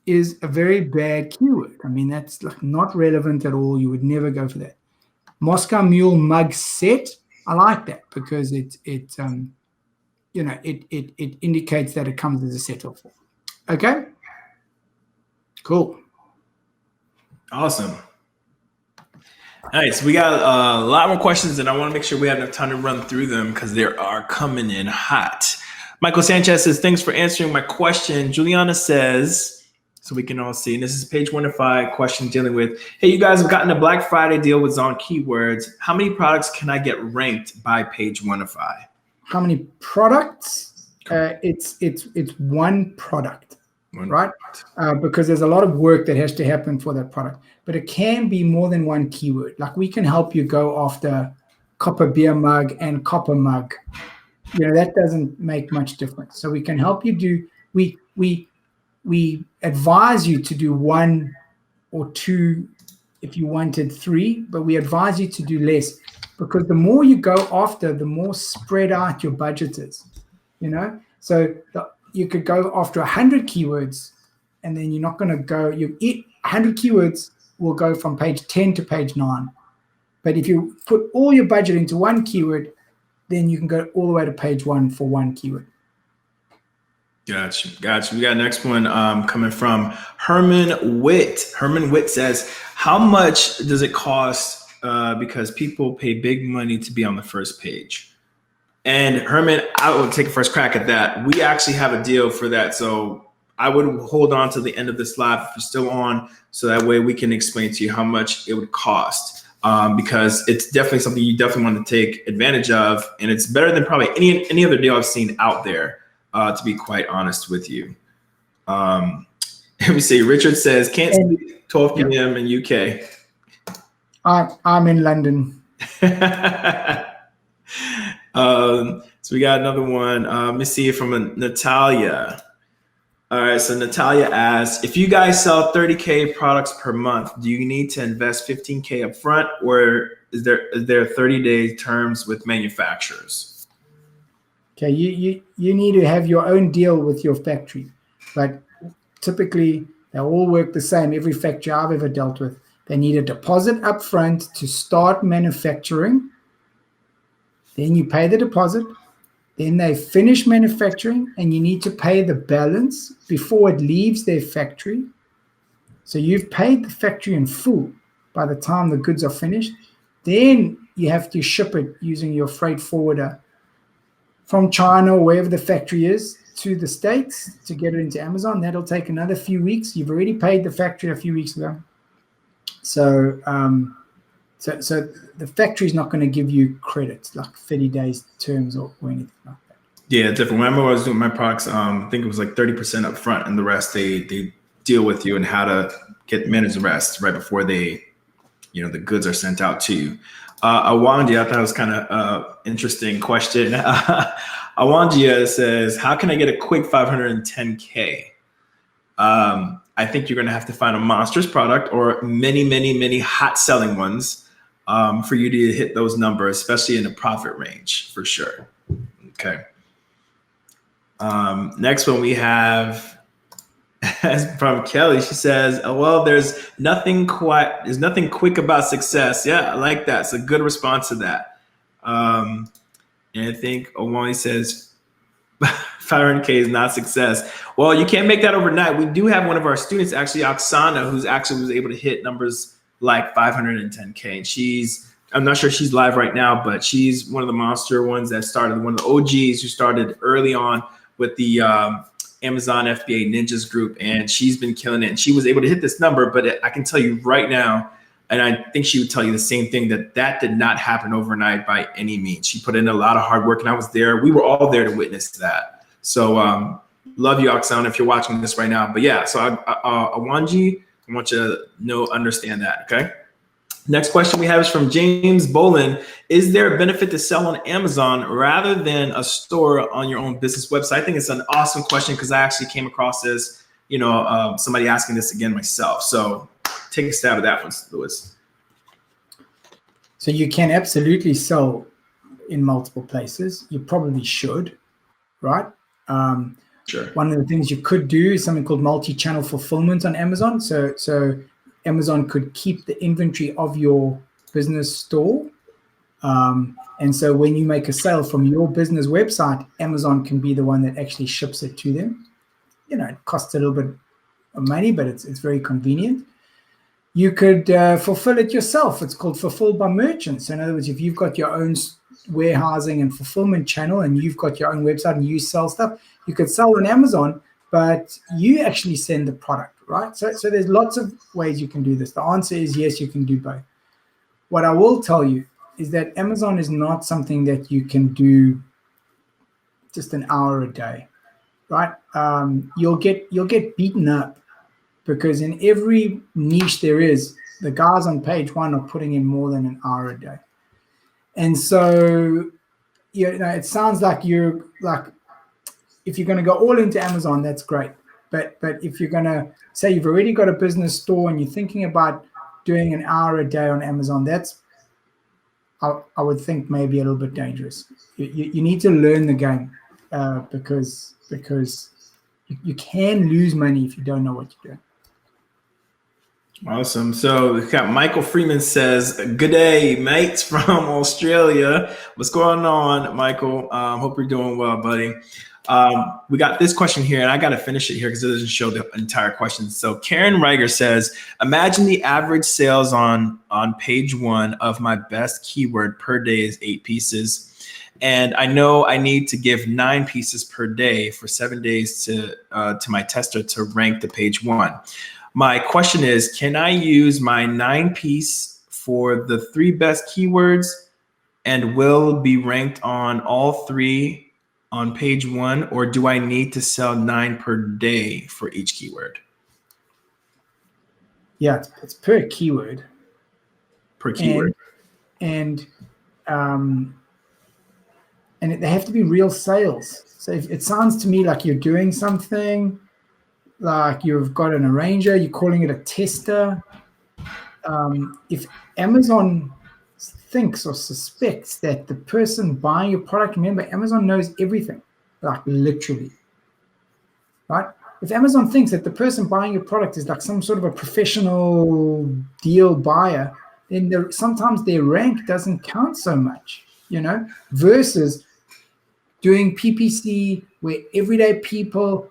is a very bad keyword. I mean, that's like not relevant at all. You would never go for that. Moscow Mule mug set, I like that because it indicates that it comes as a set of 4. Okay? Cool. Awesome. All right, so we got a lot more questions, and I want to make sure we have enough time to run through them because they are coming in hot. Michael Sanchez says, thanks for answering my question. Juliana says, so we can all see, and this is page 105 question dealing with, hey, you guys have gotten a Black Friday deal with Zon Keywords. How many products can I get ranked by page 105? How many products? It's one product. Right? Because there's a lot of work that has to happen for that product. But it can be more than one keyword. Like we can help you go after copper beer mug and copper mug. That doesn't make much difference. So we can help you do, we advise you to do 1 or 2 if you wanted 3, but we advise you to do less because the more you go after, the more spread out your budget is. So you could go after 100 keywords, and then you're not going to go. 100 keywords will go from page 10 to page 9. But if you put all your budget into one keyword, then you can go all the way to page 1 for one keyword. Gotcha. We got next one coming from Herman Witt. Herman Witt says, how much does it cost because people pay big money to be on the first page? And Herman, I will take a first crack at that. We actually have a deal for that. So I would hold on to the end of this live if you're still on, so that way we can explain to you how much it would cost. Because it's definitely something you definitely want to take advantage of. And it's better than probably any other deal I've seen out there, to be quite honest with you. Let me see. Richard says, can't sleep 12 p.m. in UK. I'm in London. So we got another one. Let me see from Natalia. All right, so Natalia asks, if you guys sell 30K products per month, do you need to invest 15K up front, or is there 30-day terms with manufacturers? Okay, you need to have your own deal with your factory, but typically they all work the same. Every factory I've ever dealt with, they need a deposit up front to start manufacturing. Then you pay the deposit. Then they finish manufacturing, and you need to pay the balance before it leaves their factory. So you've paid the factory in full by the time the goods are finished. Then you have to ship it using your freight forwarder from China or wherever the factory is to the States to get it into Amazon. That'll take another few weeks. You've already paid the factory a few weeks ago. So the factory is not going to give you credit, like 30 days terms or anything like that. Yeah, different. When I was doing my products, I think it was like 30% up front, and the rest they deal with you and how to manage the rest right before the goods are sent out to you. Awandia, I thought it was kind of interesting question. Awandia says, how can I get a quick 510K? I think you're going to have to find a monstrous product or many hot selling ones for you to hit those numbers, especially in the profit range for sure. Okay. Next one we have from Kelly. She says, well, there's nothing quick about success. Yeah, I like that. It's a good response to that. And I think Omani says 500K is not success. Well, you can't make that overnight. We do have one of our students, actually, Oksana, who's actually was able to hit numbers like 510K. And I'm not sure she's live right now, but she's one of the monster ones that started, one of the OGs who started early on with the Amazon FBA Ninjas group, and she's been killing it. And she was able to hit this number, but I can tell you right now, And I think she would tell you the same thing, that did not happen overnight by any means. She put in a lot of hard work, and I was there. We were all there to witness that. So love you, Oksana, if you're watching this right now. But yeah, so Awanji, I want you to understand that, okay? Next question we have is from James Bolin. Is there a benefit to sell on Amazon rather than a store on your own business website? I think it's an awesome question because I actually came across this, somebody asking this again myself. So take a stab at that one, Louis. So you can absolutely sell in multiple places. You probably should, right? Sure. One of the things you could do is something called multi-channel fulfillment on Amazon. So Amazon could keep the inventory of your business store. And so when you make a sale from your business website, Amazon can be the one that actually ships it to them. It costs a little bit of money, but it's very convenient. You could fulfill it yourself. It's called fulfilled by merchants. So in other words, if you've got your own warehousing and fulfillment channel and you've got your own website and you sell stuff, you could sell on Amazon, but you actually send the product, right? So there's lots of ways you can do this. The answer is yes, you can do both. What I will tell you is that Amazon is not something that you can do just an hour a day, right? You'll get beaten up because in every niche there is, the guys on page one are putting in more than an hour a day. And so, it sounds like if you're going to go all into Amazon, that's great. But if you're going to say you've already got a business store and you're thinking about doing an hour a day on Amazon, that's, I would think, maybe a little bit dangerous. You need to learn the game because you can lose money if you don't know what you're doing. Awesome. So we got Michael Freeman says, good day, mates from Australia. What's going on, Michael? Hope you're doing well, buddy. We got this question here, and I got to finish it here because it doesn't show the entire question. So Karen Reiger says, imagine the average sales on page one of my best keyword per day is 8 pieces. And I know I need to give 9 pieces per day for 7 days to my tester to rank the page one. My question is, can I use my 9 piece for the 3 best keywords and will be ranked on all 3 on page one, or do I need to sell 9 per day for each keyword? Yeah, it's per keyword. Per keyword. And they have to be real sales. So if it sounds to me like you're doing something, like you've got an arranger, you're calling it a tester. If Amazon thinks or suspects that the person buying your product, remember, Amazon knows everything, like literally, right? If Amazon thinks that the person buying your product is like some sort of a professional deal buyer, then sometimes their rank doesn't count so much, versus doing PPC where everyday people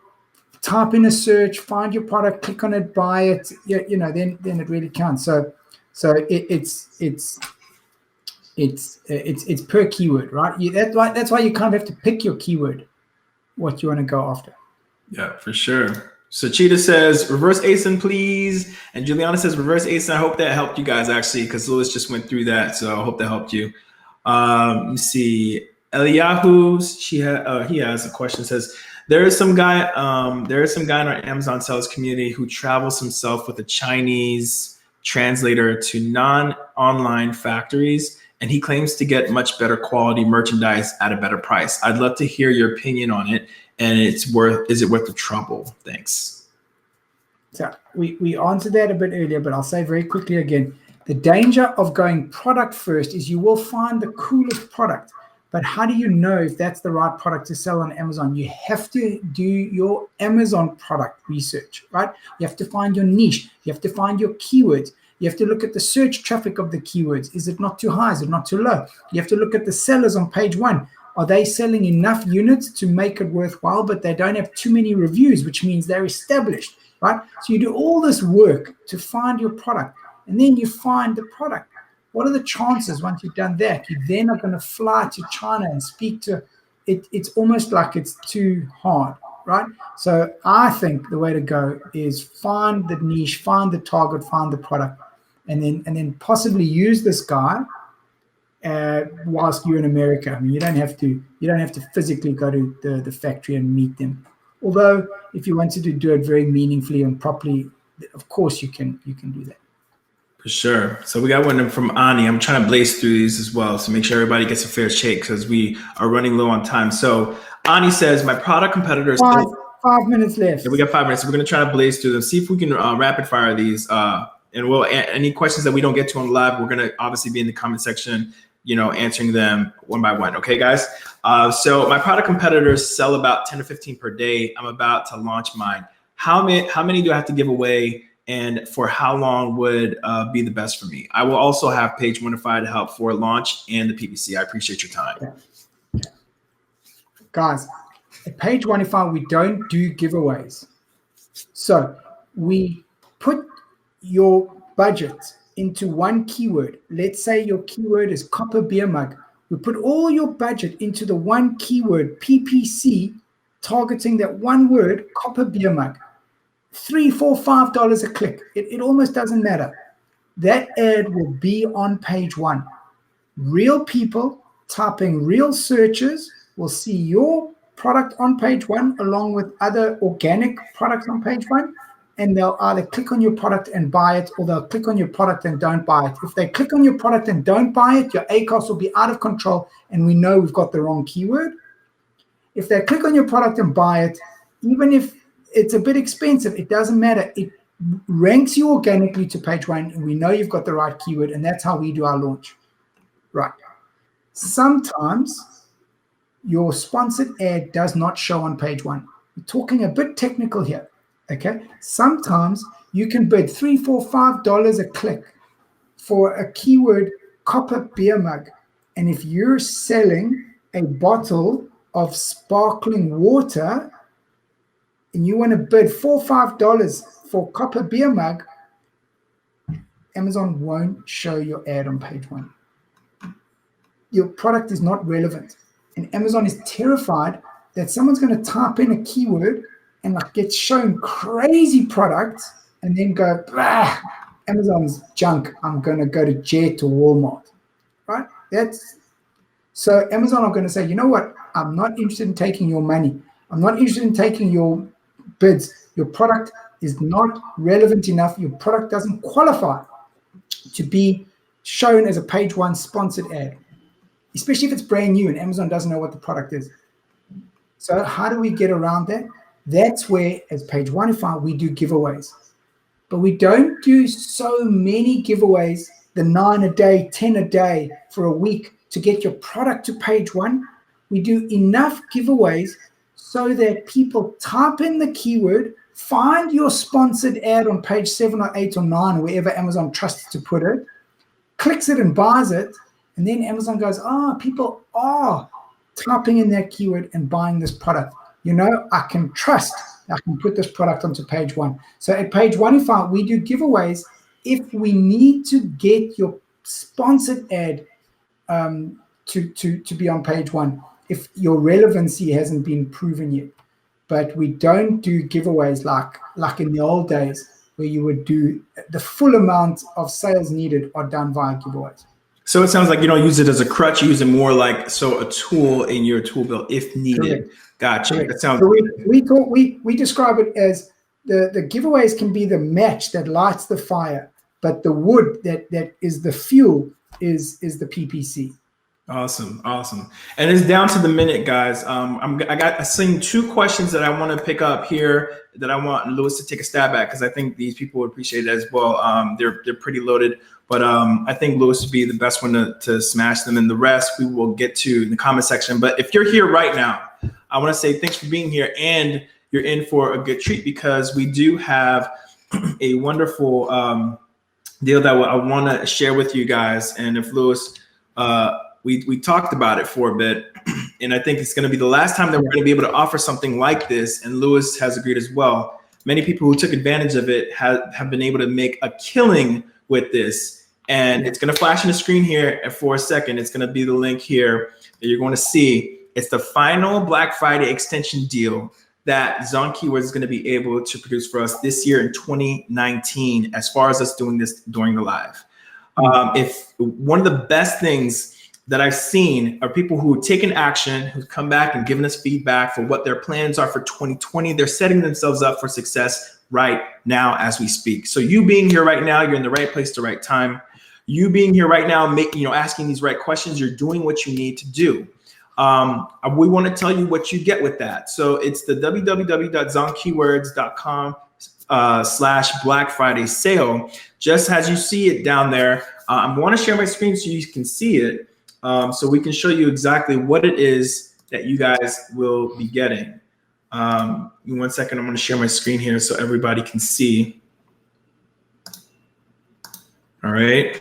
type in a search, find your product, click on it, buy it, then it really counts. So it's per keyword, right? That's why you kind of have to pick your keyword, what you want to go after. Yeah, for sure. So Cheetah says, reverse ASIN, please. And Juliana says, reverse ASIN. I hope that helped you guys, actually, because Louis just went through that. So I hope that helped you. Let me see. Eliyahu, he has a question. Says, there is some guy in our Amazon sales community who travels himself with a Chinese translator to non-online factories, and he claims to get much better quality merchandise at a better price. I'd love to hear your opinion on it, and is it worth the trouble? Thanks. So we answered that a bit earlier, but I'll say very quickly again, the danger of going product first is you will find the coolest product. But how do you know if that's the right product to sell on Amazon? You have to do your Amazon product research, right? You have to find your niche. You have to find your keywords. You have to look at the search traffic of the keywords. Is it not too high? Is it not too low? You have to look at the sellers on page one. Are they selling enough units to make it worthwhile, but they don't have too many reviews, which means they're established, right? So you do all this work to find your product, and then you find the product. What are the chances once you've done that? You then are going to fly to China and speak to it. It's almost like it's too hard, right? So I think the way to go is find the niche, find the target, find the product. and then possibly use this guy whilst you're in America. I mean, you don't have to physically go to the factory and meet them. Although, if you wanted to do it very meaningfully and properly, of course you can do that. For sure. So we got one from Ani. I'm trying to blaze through these as well, so make sure everybody gets a fair shake because we are running low on time. So Ani says, my product competitors. 5 minutes left. Yeah, we got 5 minutes. So we're going to try to blaze through them, see if we can rapid fire these. And we'll any questions that we don't get to on live, we're going to obviously be in the comment section, answering them one by one. Okay, guys. So my product competitors sell about 10 to 15 per day. I'm about to launch mine. How many do I have to give away? And for how long would be the best for me? I will also have page 1-5 to help for launch and the PPC. I appreciate your time. Okay. Guys, at page 1-5, we don't do giveaways. So we put your budget into one keyword. Let's say your keyword is copper beer mug. We put all your budget into the one keyword, PPC, targeting that one word, copper beer mug. $3, $4, $5 a click. It almost doesn't matter. That ad will be on page 1. Real people typing real searches will see your product on page 1 along with other organic products on page 1, and they'll either click on your product and buy it, or they'll click on your product and don't buy it. If they click on your product and don't buy it, your ACOS will be out of control, and we know we've got the wrong keyword. If they click on your product and buy it, even if it's a bit expensive, it doesn't matter. It ranks you organically to page 1, and we know you've got the right keyword, and that's how we do our launch. Right. Sometimes your sponsored ad does not show on page 1. We're talking a bit technical here, okay? Sometimes you can bid $3, $4, $5 a click for a keyword copper beer mug, and if you're selling a bottle of sparkling water, and you want to bid $4, $5 for copper beer mug, Amazon won't show your ad on page 1. Your product is not relevant. And Amazon is terrified that someone's going to type in a keyword and get shown crazy products and then go, Amazon's junk. I'm going to go to Jet or Walmart, right? So Amazon are going to say, you know what? I'm not interested in taking your money. I'm not interested in taking your bids. Your product is not relevant enough. Your product doesn't qualify to be shown as a page 1 sponsored ad, especially if it's brand new and Amazon doesn't know what the product is. So how do we get around that? That's where, as page 1-5, we do giveaways. But we don't do so many giveaways, the 9 a day, 10 a day for a week to get your product to page 1. We do enough giveaways so that people type in the keyword, find your sponsored ad on page 7 or 8 or 9, or wherever Amazon trusts to put it, clicks it and buys it, and then Amazon goes, people are typing in that keyword and buying this product. I can trust I can put this product onto page 1. So at page 1-5, we do giveaways if we need to get your sponsored ad to be on page 1, if your relevancy hasn't been proven yet. But we don't do giveaways like in the old days where you would do the full amount of sales needed are done via giveaways. So it sounds like you don't use it as a crutch, you use it more like a tool in your tool belt if needed. Correct. Gotcha. Correct. That sounds so we describe it as the giveaways can be the match that lights the fire, but the wood that is the fuel is the PPC. Awesome. And it's down to the minute, guys. I seen 2 questions that I want to pick up here that I want Louis to take a stab at because I think these people would appreciate it as well. They're pretty loaded, but I think Louis would be the best one to smash them, and the rest we will get to in the comment section. But if you're here right now, I want to say thanks for being here, and you're in for a good treat because we do have a wonderful deal that I want to share with you guys. And if Louis, we talked about it for a bit, and I think it's going to be the last time that we're going to be able to offer something like this. And Louis has agreed as well. Many people who took advantage of it have been able to make a killing with this. And it's going to flash on the screen here for a second. It's going to be the link here that you're going to see. It's the final Black Friday extension deal that Zon Keywords is going to be able to produce for us this year in 2019, as far as us doing this during the live. If one of the best things that I've seen are people who have taken action, who've come back and given us feedback for what their plans are for 2020. They're setting themselves up for success right now as we speak. So you being here right now, you're in the right place at the right time. You being here right now, asking these right questions, you're doing what you need to do. We want to tell you what you get with that. So it's the www.zonkeywords.com /Black Friday sale. Just as you see it down there, I want to share my screen so you can see it, so we can show you exactly what it is that you guys will be getting. In 1 second, I'm going to share my screen here so everybody can see. All right.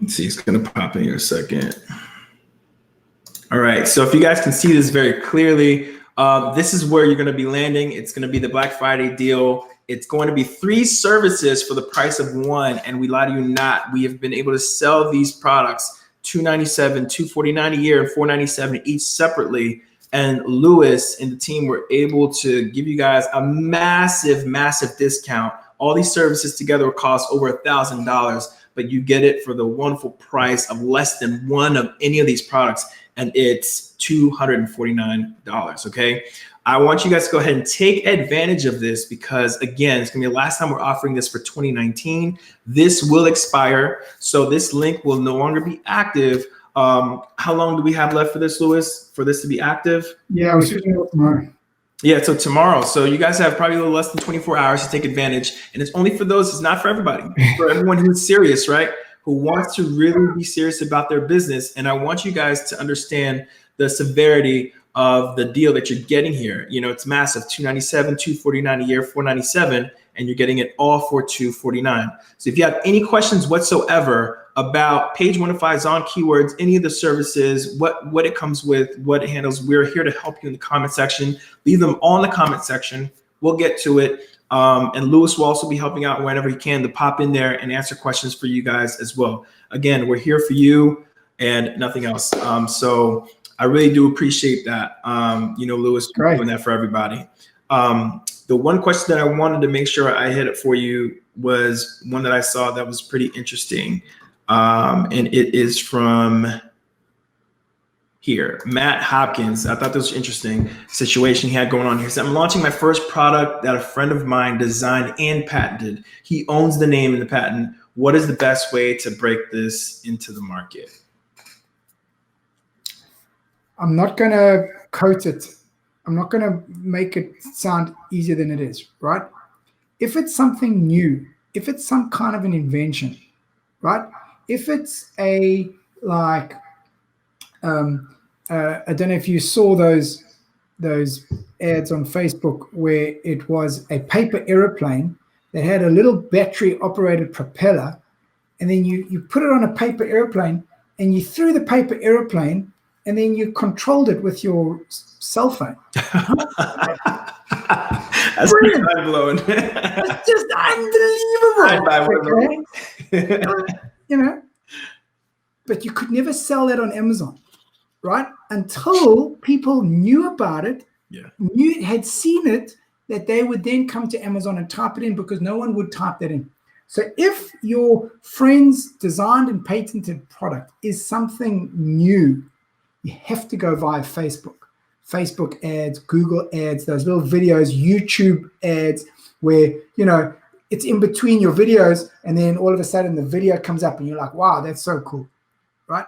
Let's see, it's going to pop in here a second. All right, so if you guys can see this very clearly, this is where you're going to be landing. It's going to be the Black Friday deal. It's going to be 3 services for the price of 1, and we lie to you not. We have been able to sell these products $297, $249 a year, and $497 each separately. And Lewis and the team were able to give you guys a massive, massive discount. All these services together will cost over $1,000, but you get it for the wonderful price of less than one of any of these products, and it's $249, okay? I want you guys to go ahead and take advantage of this because, again, it's gonna be the last time we're offering this for 2019. This will expire, so this link will no longer be active. How long do we have left for this, Lewis, for this to be active? Yeah, we're switching it tomorrow. Yeah, so tomorrow. So you guys have probably a little less than 24 hours to take advantage. And it's only for those, it's not for everybody. It's for everyone who's serious, right? Who wants to really be serious about their business. And I want you guys to understand the severity of the deal that you're getting here. You know, it's massive, $297, $249 a year, $497, and you're getting it all for $249. So if you have any questions whatsoever about Page 105, Zon Keywords, any of the services, what it comes with, what it handles, we're here to help you in the comment section. Leave them all in the comment section. We'll get to it. And Lewis will also be helping out whenever he can to pop in there and answer questions for you guys as well. Again, we're here for you and nothing else. So I really do appreciate that. Lewis doing that for everybody. The one question that I wanted to make sure I hit it for you was one that I saw that was pretty interesting. And it is from here, Matt Hopkins. I thought this was an interesting situation he had going on here. He said, I'm launching my first product that a friend of mine designed and patented. He owns the name and the patent. What is the best way to break this into the market? I'm not going to coat it. I'm not going to make it sound easier than it is, right? If it's something new, if it's some kind of an invention, right? If it's I don't know if you saw those ads on Facebook where it was a paper airplane that had a little battery operated propeller, and then you put it on a paper airplane and you threw the paper airplane and then you controlled it with your cell phone. That's pretty mind blowing. It's just unbelievable. Okay? But you could never sell that on Amazon, right? Until people knew about it, had seen it, that they would then come to Amazon and type it in, because no one would type that in. So if your friend's designed and patented product is something new, you have to go via Facebook ads, Google ads, those little videos, YouTube ads, where, it's in between your videos, and then all of a sudden the video comes up and you're like, wow, that's so cool, right?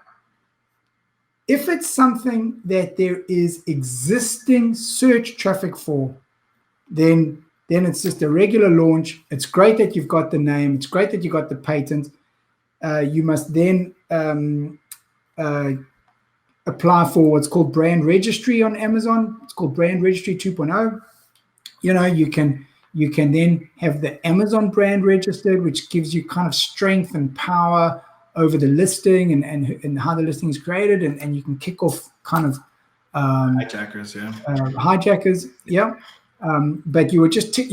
If it's something that there is existing search traffic for, then it's just a regular launch. It's great that you've got the name. It's great that you got the patent. You must then apply for what's called brand registry on Amazon. It's called brand registry 2.0. You can then have the Amazon brand registered, which gives you kind of strength and power over the listing and how the listing is created, and you can kick off kind of hijackers, but you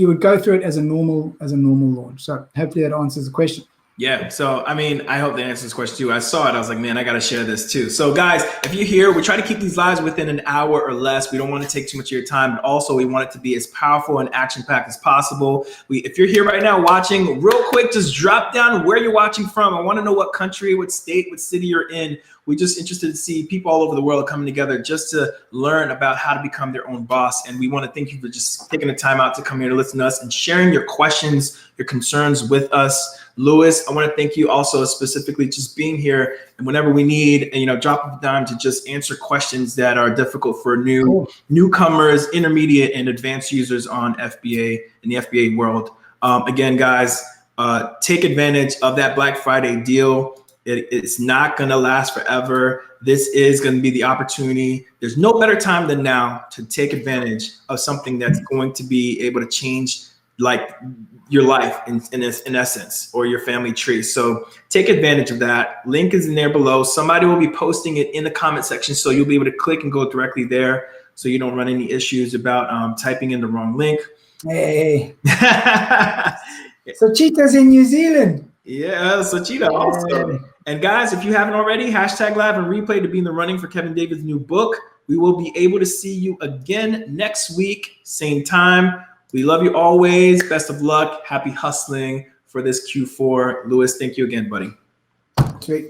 would go through it as a normal launch. So hopefully that answers the question. Yeah. So, I mean, I hope that answers this question too. I saw it. I was like, man, I got to share this too. So guys, if you're here, we try to keep these lives within an hour or less. We don't want to take too much of your time, but also we want it to be as powerful and action-packed as possible. If you're here right now watching, real quick, just drop down where you're watching from. I want to know what country, what state, what city you're in. We're just interested to see people all over the world coming together just to learn about how to become their own boss. And we want to thank you for just taking the time out to come here to listen to us and sharing your questions, your concerns with us. Louis, I want to thank you also specifically just being here, and whenever we need, drop of a dime to just answer questions that are difficult for newcomers, intermediate, and advanced users on FBA in the FBA world. Again, guys, take advantage of that Black Friday deal. It's not going to last forever. This is going to be the opportunity. There's no better time than now to take advantage of something that's going to be able to change like your life in essence, or your family tree. So take advantage of that. Link is in there below. Somebody will be posting it in the comment section, so you'll be able to click and go directly there, so you don't run any issues about typing in the wrong link. Hey. So Cheetah's in New Zealand. Yeah, so Cheetah also. And guys, if you haven't already, hashtag live and replay to be in the running for Kevin David's new book. We will be able to see you again next week, same time. We love you always. Best of luck. Happy hustling for this Q4. Louis, thank you again, buddy. Sweet.